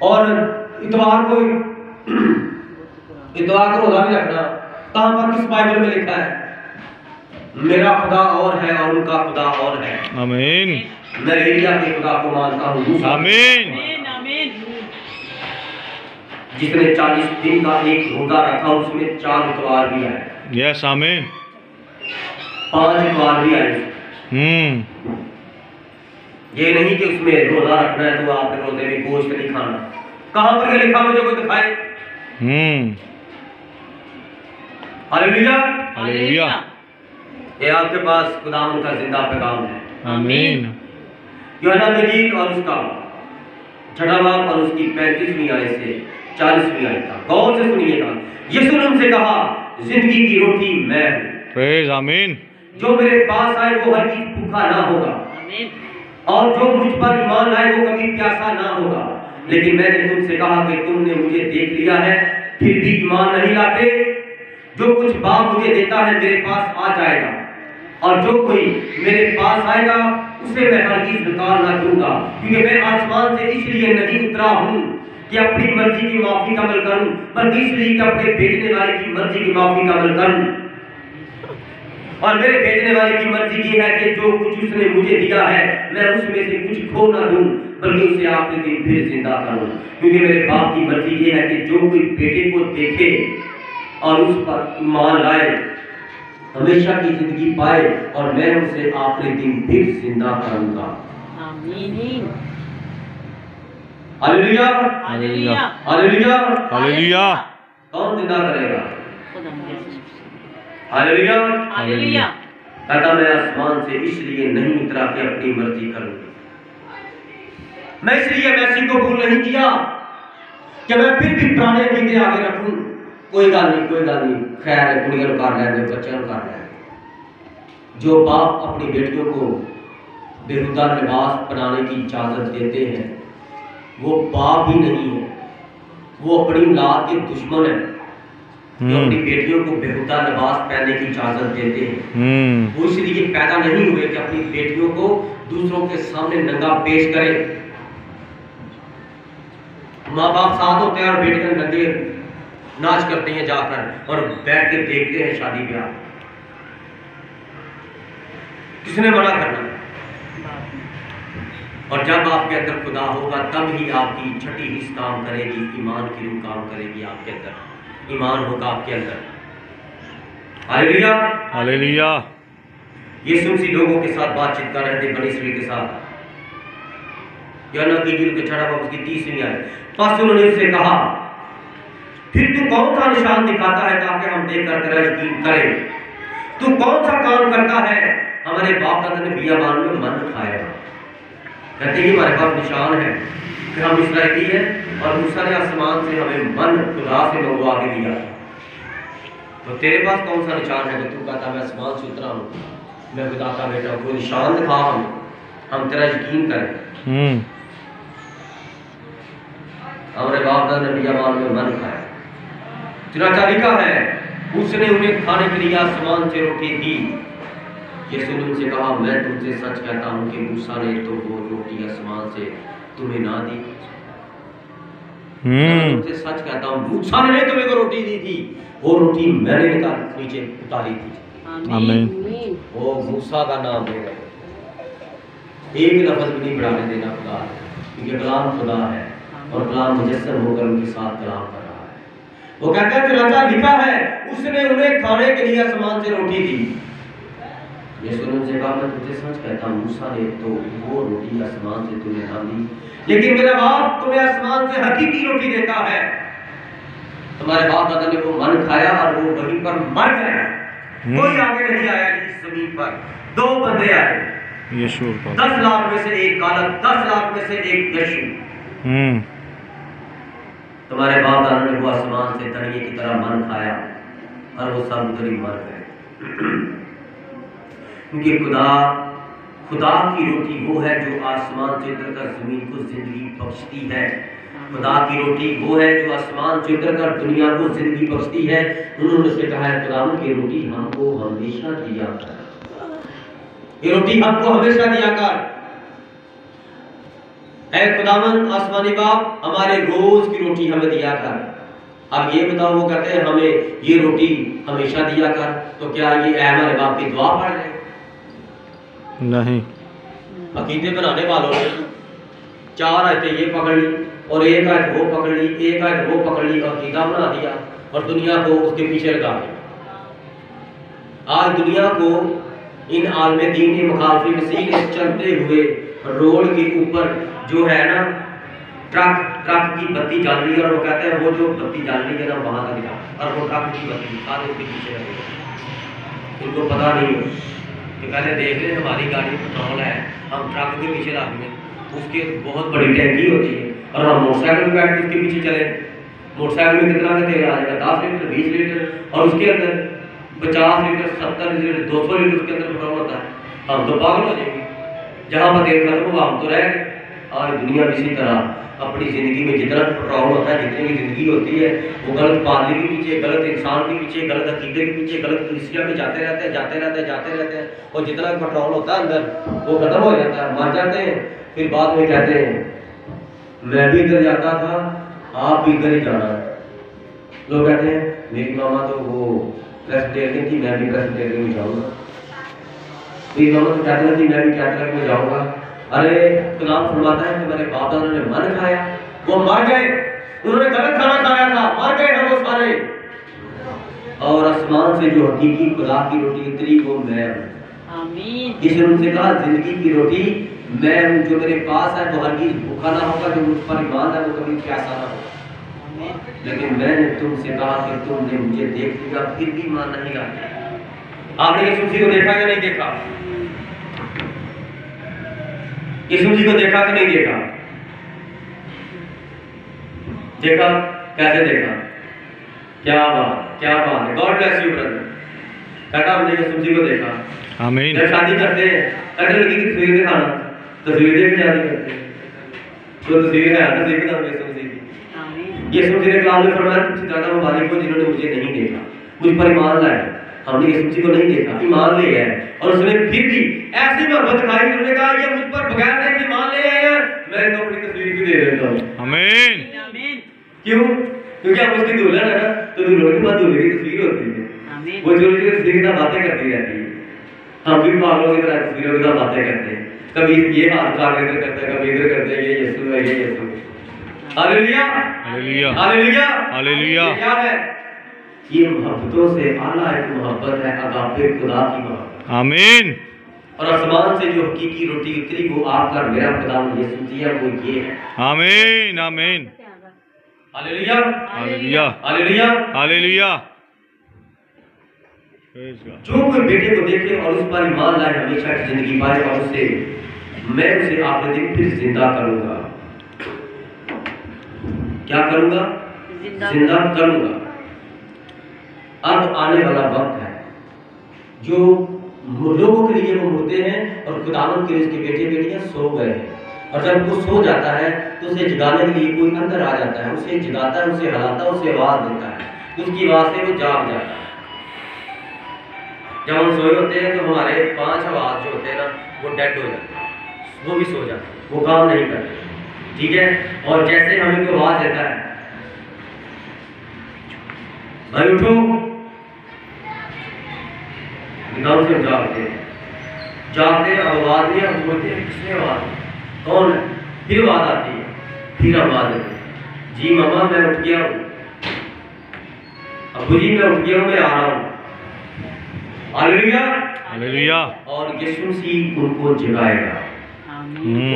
Speaker 1: और इतवार को रोजा भी रखना? कहां पर, किस बाइबल में लिखा है? मेरा खुदा और है और उनका खुदा और है।
Speaker 3: आमीन।
Speaker 1: मैं एलिया के खुदा को मानता हूँ।
Speaker 3: आमीन।
Speaker 1: जिसने 40 दिन का एक रोजा रखा, उसमें 4 इतवार भी आए।
Speaker 3: यस, आमीन।
Speaker 1: 5 इतवार भी आए। ये नहीं कि उसमें रोजा रखना है तो आप रोजे में गोश्त नहीं खाना। कहां पर ये लिखा, मुझे कोई दिखाए। Hallelujah,
Speaker 3: hallelujah.
Speaker 1: ये आपके पास खुदा का जिंदा पैगाम है।
Speaker 3: आमीन।
Speaker 1: यूहन्ना की इंजील और उसका छठा बाब और उसकी 35वीं आयत से 40वीं आयत तक गौर से सुनिएगा। यीशु ने उनसे कहा, जिंदगी की रोटी मैं हूं,
Speaker 3: प्रेज आमीन।
Speaker 1: जो मेरे पास आए वो हरगिज भूखा ना होगा,
Speaker 2: आमीन।
Speaker 1: और जो मुझ पर ईमान लाए वो कभी प्यासा ना होगा। लेकिन मैंने तुमसे कहा कि तुमने मुझे देख लिया है, फिर भी ईमान नहीं लाते। जो कुछ बाप मुझे देता है मेरे पास आ जाएगा, और जो कोई मेरे पास आएगा उसे मैं हरगिज निकाल ना दूंगा। क्योंकि मैं आसमान से इसलिए नहीं उतरा हूं कि अपनी मर्जी की माफी का अमल करूं, बल्कि इसलिए कि अपने भेजने वाले की मर्जी की माफी का अमल करूं। और मेरे भेजने वाले की मर्जी ये है कि जो कुछ उसने मुझे दिया है मैं उसमें से कुछ खो ना दूं, बल्कि उसे आखिरी दिन फिर जिंदा करूं। क्योंकि मेरे बाप की मर्जी ये है कि जो कोई बेटे को देखे और उस पर ईमान लाए हमेशा की जिंदगी पाए, और मैं उसे आखिरी दिन फिर जिंदा करूंगा।
Speaker 2: आमीन।
Speaker 1: हालेलुया,
Speaker 2: हालेलुया।
Speaker 1: हालेलुया।
Speaker 3: हालेलुया।
Speaker 1: कौन जिंदा करेगा?
Speaker 2: खुदा ने।
Speaker 1: हालेलुया।
Speaker 2: हालेलुया।
Speaker 1: कहता मैं आसमान से इसलिए नहीं उतरा कि अपनी मर्जी करूं। मैं इसलिए मैसी को भूल नहीं किया कि मैं फिर भी पुराने अकीदे आगे रखूं। कोई गल नहीं, कोई गल नहीं, खैर है, कुड़ियां कर लेंगे, बच्चों कर लेंगे। जो बाप अपनी बेटियों को बेहुदा लिबास बनाने की इजाजत देते हैं वो बाप ही नहीं है, वो अपनी औलाद के दुश्मन है। जो अपनी बेटियों को बेहुदा लिबास पहनने की इजाजत देते हैं वो इसलिए पैदा नहीं हुए कि अपनी बेटियों को दूसरों के सामने नंगा पेश करें। माँ बाप साथ होते हैं और बेटियां नंगे नाच करती हैं जाकर और बैठ के देखते हैं शादी ब्याह। किसने मना करना? और जब आपके अंदर खुदा होगा तब ही आपकी छठी हिस्स काम करेगी, ईमान की रूह काम करेगी आपके अंदर, ईमान होगा आपके अंदर। Hallelujah,
Speaker 3: hallelujah.
Speaker 1: यीशु मसीह लोगों के साथ बातचीत कर रहे थे, बनी इसराइल के साथ। यूहन्ना की इंजील के 6 बाब की 30वीं आयत। पास उन्होंने उससे कहा, फिर तू कौन सा निशान दिखाता है ताकि हम देखकर तेरा यकीन करें? तू कौन सा काम करता है? हमारे बाप दादा ने बियाबान में मन खाया। कहते हैं हमारे पास निशान है कि हम इस्राएली हैं, और मूसा ने आसमान से हमें मन खुदा से मंगवा के दिया। तो तेरे पास कौन सा निशान है कि तू कहता मैं आसमान से उतरा हूँ, मैं खुदा का बेटा हूँ? कोई निशान दिखा हम तेरा यकीन करें। हमारे बाप दादा ने बियाबान में मन खाया। चुनाचा लिखा है, उसने उन्हें खाने के लिए आसमान से रोटी दी। यीशु ने उनसे कहा, मैं तुमसे सच कहता हूं कि मूसा ने तो वो रोटी आसमान से तुम्हें ना दी। मैं तुमसे सच कहता हूं, मूसा ने नहीं तुम्हें को रोटी दी थी, वो रोटी मैंने निकाल नीचे उतारी थी।
Speaker 2: आमीन।
Speaker 1: वो मूसा का नाम ले रहे, एक लफ्ज भी नहीं बढ़ाने देना खुदा, क्योंकि कलाम खुदा है और कलाम मुजस्सम होकर उनके साथ कलाम कर रहा है। वो कहता है, चुनाचा लिखा है, उसने उन्हें खाने के लिए आसमान से रोटी दी। यीशु ने उनसे कहा, मैं तुझे सच कहता हूं, मूसा ने तो वो रोटी आसमान से तुम्हें ना दी, लेकिन मेरा बाप तुम्हें आसमान से हकीकी रोटी देता है। तुम्हारे बाप दादा ने वो मन खाया और वो वहीं पर मर गया। कोई आगे नहीं आया इस जमीन पर। 2 बंदे आए,
Speaker 3: यीशु
Speaker 1: 10 लाख में से एक गालत, 10 लाख में से एक यीशु। तुम्हारे बाप दादा ने वो आसमान से तड़िए की तरह मन खाया और वो सब उधर ही मर गए। क्योंकि खुदा की रोटी वो है जो आसमान से उतरकर जमीन को जिंदगी बख्शती है। खुदा की रोटी वो है जो आसमान से उतरकर दुनिया को जिंदगी बख्शती है। उन्होंने से कहा है, खुदावन की रोटी हमको हमेशा दिया कर, ये रोटी हमको हमेशा दिया कर। ऐ खुदावन आसमानी बाप, हमारे रोज की रोटी हमें दिया कर। अब ये बताओ, वो कहते हैं हमें ये रोटी हमेशा दिया कर, तो क्या ये हमारे बाप की दुआ पढ़ रहे? नहीं। अकीदे बनाने वालों ने 4 आयतें ये पकड़ ली और 1 आयत वो पकड़ ली, 1 आयत वो पकड़ ली और अकीदा बना दिया और दुनिया को उसके पीछे लगा दिया। आज दुनिया को इन आलमे दीन मुखालफी मसीह के चलते हुए रोड के ऊपर जो है ना ट्रक की बत्ती जल रही है, और वो कहते हैं वो जो बत्ती जल रही है ना वहां तक जा, और वो ट्रक की बत्ती सारे उसके पीछे लगेगा। इनको पता नहीं है कि पहले देख रहे हमारी गाड़ी पेट्रोल है, हम ट्रक के पीछे लग गए, उसके बहुत बड़ी टैंकी होती है, और हम मोटरसाइकिल में बैठ के उसके पीछे चले। मोटरसाइकिल में कितना का तेल आ जाएगा, 10 लीटर 20 लीटर, और उसके अंदर 50 लीटर 70 लीटर 200 लीटर उसके अंदर पेट्रोल होता है। हम तो पागल हो जाएंगे। जहाँ पर तेल खत्म होगा हम तो रह गए। और दुनिया भी इसी तरह अपनी ज़िंदगी में जितना पेट्रोल होता है, जितनी भी ज़िंदगी होती है, वो गलत पादरी के पीछे, गलत इंसान के पीछे, गलत अकीदे के पीछे, गलत कलीसिया में जाते रहते हैं। और जितना पेट्रोल होता है अंदर वो खत्म हो जाता है, मर जाते हैं। फिर बाद में कहते हैं मैं भी इधर जाता था, आप भी इधर ही जाना है। लोग कहते हैं मेरी मामा तो वो प्रेसिडेंट थी, मैं भी प्रेसिडेंट में जाऊँगा। मेरी मामा तो कैथलिक थी, मैं भी कैथलिक में जाऊँगा। अरे कलाम फरमाता है कि मेरे बाप दादा ने मन खाया, वो मर गए, उन्होंने गलत खाना खाया था, मर गए हैं वो सारे। और आसमान से जो हकीकी खुदा की रोटी उतरी वो मैं हूँ।
Speaker 2: आमीन।
Speaker 1: इसने उनसे कहा जिंदगी की रोटी मैं हूँ, जो मेरे पास है वो हरगिज़ भूखा ना होगा, जो मुझ पर ईमान है वो कभी प्यासा ना होगा। लेकिन मैंने तुमसे कहा कि तुमने मुझे देख लिया फिर भी ईमान नहीं लाया। आपने यीशु मसीह को देखा या नहीं देखा? यीशु मसीह को देखा कि नहीं देखा? देखा? कैसे देखा? क्या बात है। God bless you brother. कहता हमने यीशु मसीह को देखा।
Speaker 3: आमीन।
Speaker 1: जब शादी करते हैं अगर लड़की की तस्वीर दिखाना, तस्वीर देख के शादी करते हैं, तो तस्वीर है तस्वीर के नाम यीशु मसीह की। यीशु मसीह ने कलाम में फरमाया तुमसे ज्यादा मुबारक हो जिन्होंने मुझे नहीं देखा, मुझ पर ईमान लाया। हमने यीशु मसीह को नहीं देखा, ईमान ले आए, और उसने फिर भी ऐसी मोहब्बत दिखाई। उन्होंने कहा ये मुझ पर बगैर देखे ईमान ले आए हैं, मैं तो अपनी तस्वीर भी दे देता हूँ।
Speaker 3: आमीन।
Speaker 1: क्यों? क्योंकि आप उसकी दुल्हन है ना, तो दुल्हन के बाद दूल्हे की तस्वीर होती है, वो जो तस्वीर के साथ बातें करती रहती है। हम भी पागलों की तरह तस्वीरों के साथ बातें करते हैं, कभी ये हाथ काट इधर करते हैं, कभी इधर करते हैं, ये यीशु है, ये यीशु। हालेलुया
Speaker 3: हालेलुया
Speaker 1: हालेलुया
Speaker 3: हालेलुया।
Speaker 1: क्या है ये? मोहब्बतों से आला एक मोहब्बत है, अगापे खुदा की मोहब्बत।
Speaker 3: आमीन।
Speaker 1: और आसमान से जो हकीकी रोटी उतरी वो आपका मेरा खुदा यीशु दिया, वो ये है।
Speaker 3: आमीन। आमीन।
Speaker 1: हालेलुया
Speaker 3: हालेलुया
Speaker 1: हालेलुया
Speaker 3: हालेलुया।
Speaker 1: जो कोई बेटे को देखे और उस पर ईमान लाए हमेशा की जिंदगी पाए, और उसे मैं उसे आखिरी दिन फिर जिंदा करूंगा। क्या करूंगा? जिंदा करूंगा। अब आने वाला वक्त है जो लोगों के लिए वो मुर्दे हैं और खुदावंद के लिए उसके बेटे बेटियां सो गए हैं, और जब वो सो जाता है तो उसे जगाने के लिए कोई अंदर आ जाता है, उसे जगाता है, उसे हिलाता है, उसे आवाज देता है, उसकी आवाज से वो जाग जाता है। जब हम सोए होते हैं तो हमारे 5 आवाज जो होते हैं ना वो डेड हो जाते हैं, वो भी सो जाते हैं, वो काम नहीं करते। ठीक है? और जैसे हमें कोई आवाज देता है भाई उठो, गाँव से जागते हैं, आवाज नहीं, हम बोलते हैं किसने आवाज, कौन है? फिर आवाज आती है, फिर आवाज देते हैं जी मामा मैं उठ गया हूँ, अबू जी मैं उठ गया हूँ, मैं आ रहा हूँ। Hallelujah
Speaker 3: hallelujah.
Speaker 1: और यीशु मसीह उनको जगाएगा।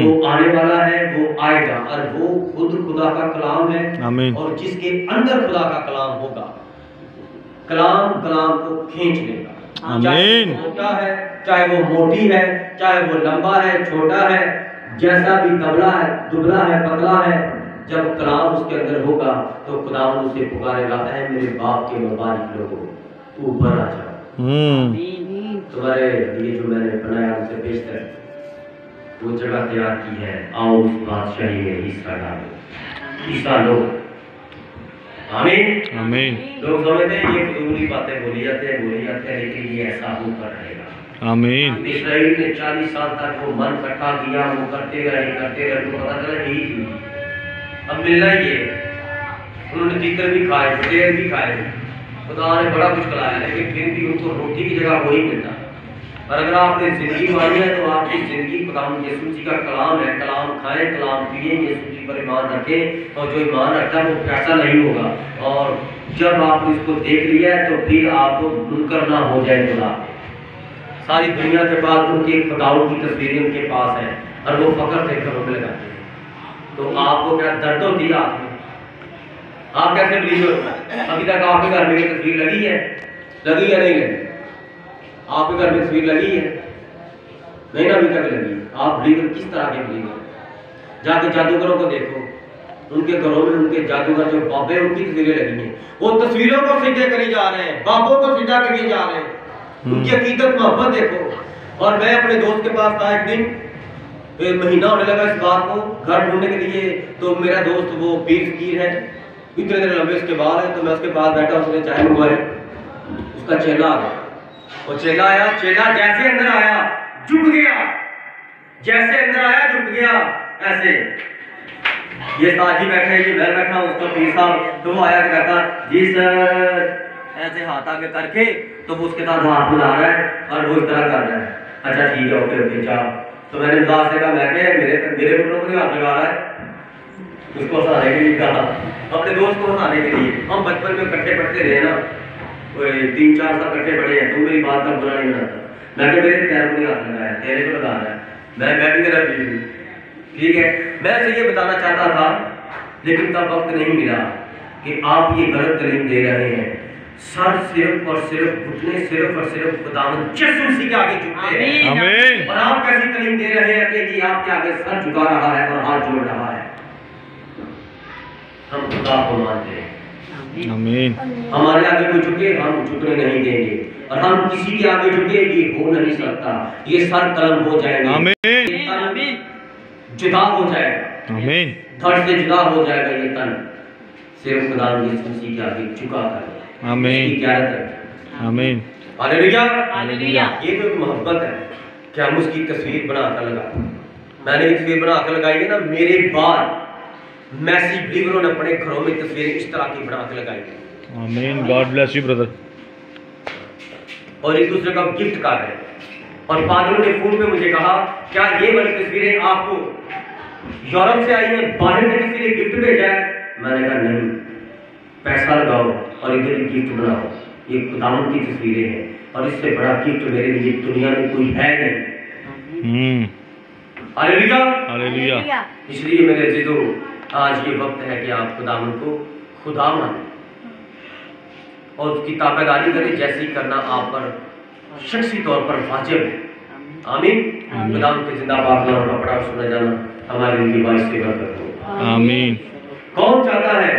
Speaker 1: वो आने वाला है, वो आएगा, और वो खुद खुदा का कलाम है।
Speaker 3: आमीन।
Speaker 1: और जिसके अंदर खुदा का कलाम होगा, कलाम को खींच लेगा। चाहे वो मोटा है, चाहे वो मोटी है, चाहे वो लंबा है, छोटा है, जैसा भी दुबला है, पतला है, जब कलाम उसके अंदर होगा तो खुदा उसे पुकारेगा, है मेरे बाप के मुबारक लोगों ऊपर आ जाओ। तुम्हारे लिए जो मैंने बनाया उनसे बेशतर वो जगह तैयार की है, आओ उस बादशाही में हिस्सा डालो, हिस्सा लो। आमीन
Speaker 3: आमीन।
Speaker 1: लोग समझते हैं ये फजूली बातें बोली जाते हैं, लेकिन ये ऐसा होकर रहेगा।
Speaker 3: आमीन।
Speaker 1: इस्राएल ने 40 साल तक वो मन इकट्ठा किया, वो करते रहे, तो पता चला यही चीज अब मिलना ही है। उन्होंने चित्र भी खाए, पटेल भी खाए, खुदा ने बड़ा कुछ खिलाया, लेकिन फिर भी उनको रोटी की जगह वही मिलता। और अगर आपने जिंदगी मानी है तो आपकी जिंदगी यीशु जी का कलाम है, कलाम खाएं, कलाम पिए, यीशु जी पर ईमान रखें, और जो ईमान रखता है वो पैसा नहीं होगा। और जब आप इसको देख लिया है तो फिर आपको मुनकर ना हो जाए खुदा। सारी दुनिया के पास उनके खुदाओं की तस्वीरें उनके पास है, और वो फकर से घरों में लगाते हैं। तो आपको क्या दर्द होती है आपको? आप कैसे बिलीव होता है? अभी तक आपके घर में तस्वीर लगी है? लगी या नहीं लगी? आपके घर में तस्वीर लगी है? नहीं ना, अभी तक लगी। आप बिलीवर किस तरह के बिलीवर? जाके जादूगरों को देखो, उनके घरों में उनके जादूगर जो बाबे उनकी तस्वीरें लगी हैं, वो तस्वीरों को सीधे करी जा रहे हैं, बाबों को सीधा करी जा रहे हैं। उनकी अकीदत मोहब्बत देखो। और मैं अपने दोस्त के पास था एक दिन, महीना होने लगा इस बात को, घर ढूंढने के लिए। तो मेरा दोस्त वो पीर फकीर है, इतने देर लंबे उसके बाल है। तो मैं उसके पास बैठा, उसने चाय मंगवाई, उसका चेला आ गया। वो चेला आया, चेला जैसे अंदर आया झुक गया, जैसे अंदर आया झुक गया ऐसे। ये साजी बैठे, ये मैं बैठा हूँ, उसका पीर साहब। तो वो आया कहता जी सर, ऐसे हाथ आगे करके, तो वो उसके साथ हाथ मिला रहा है और वो इस तरह कर रहा है। अच्छा ठीक है, ओके ओके चाह। तो मैंने मजाक से कहा, मैं मेरे घुटनों को हाथ लगा रहा है, उसको हंसाने के लिए कहा, अपने दोस्त को हंसाने के लिए। हम बचपन में इकट्ठे पढ़ते रहे ना, 3-4 साल इकट्ठे पढ़े हैं। तो मेरी बात का बुरा नहीं बनाता। मैं तो मेरे पैर को नहीं हाथ लगाया, तेरे को लगा रहा है, मैं भी तेरा पीर हूँ, ठीक है। मैं से ये बताना चाहता था, लेकिन तब वक्त नहीं मिला कि आप ये गलत तालीम दे रहे हैं। सर सिर्फ और सिर्फ घुटने सिर्फ और सिर्फ खुदावंद यीशु मसीह के आगे झुकते हैं।
Speaker 3: आमीन।
Speaker 1: और आप कैसी तालीम दे रहे हैं कि जी आपके आगे सर झुका रहा है और हाथ जोड़ रहा है। हम खुदा को मानते हैं,
Speaker 3: आमीन।
Speaker 1: हमारे आगे कोई झुके हम झुकने नहीं देंगे, और हम किसी के आगे झुके ये हो नहीं सकता। ये सर कलम हो जाएंगे,
Speaker 3: आमीन।
Speaker 2: आमीन।
Speaker 1: जुदा हो जाएगा,
Speaker 3: आमीन।
Speaker 1: धड़ से जुदा हो जाएगा ये तन, सिर्फ खुदा यीशु मसीह के आगे झुका कर।
Speaker 3: आमीन।
Speaker 1: क्या है?
Speaker 3: आमीन।
Speaker 1: हालेलुया।
Speaker 2: हालेलुया।
Speaker 1: ये तो एक मोहब्बत है कि हम उसकी तस्वीर बनाकर लगाए। मैंने ये तस्वीर बनाकर लगाई है ना, मेरे बाद मैसी बिलीवरों ने अपने घरों में तस्वीरें इस तरह की बनाकर लगाई है।
Speaker 3: आमीन। God bless you brother.
Speaker 1: और एक दूसरे का गिफ्ट कर रहे हैं। और पादरों ने फोन पे मुझे कहा, क्या ये वाली तस्वीरें आपको यूरोप से आई हैं, बाहर से किसी ने गिफ्ट भेजा है? मैंने कहा नहीं, पैसा लगाओ और इधर गिफ्ट बनाओ। ये खुदावंद की तस्वीरें हैं, और इससे बड़ा गिफ्ट मेरे लिए दुनिया में कोई है नहीं। हालेलुया।
Speaker 3: हालेलुया।
Speaker 1: इसलिए मेरे अजीजों, आज ये वक्त है कि आप खुदावंद को खुदा माने और उसकी ताबेदारी करें, जैसी करना आप पर शख्सी तौर पर वाजिब है। आमीन। खुदावंद के जिंदा पाक नाम का पढ़ा सुना जाना हमारे लिए बाइस से बरकत हो।
Speaker 3: आमीन।
Speaker 1: कौन चाहता है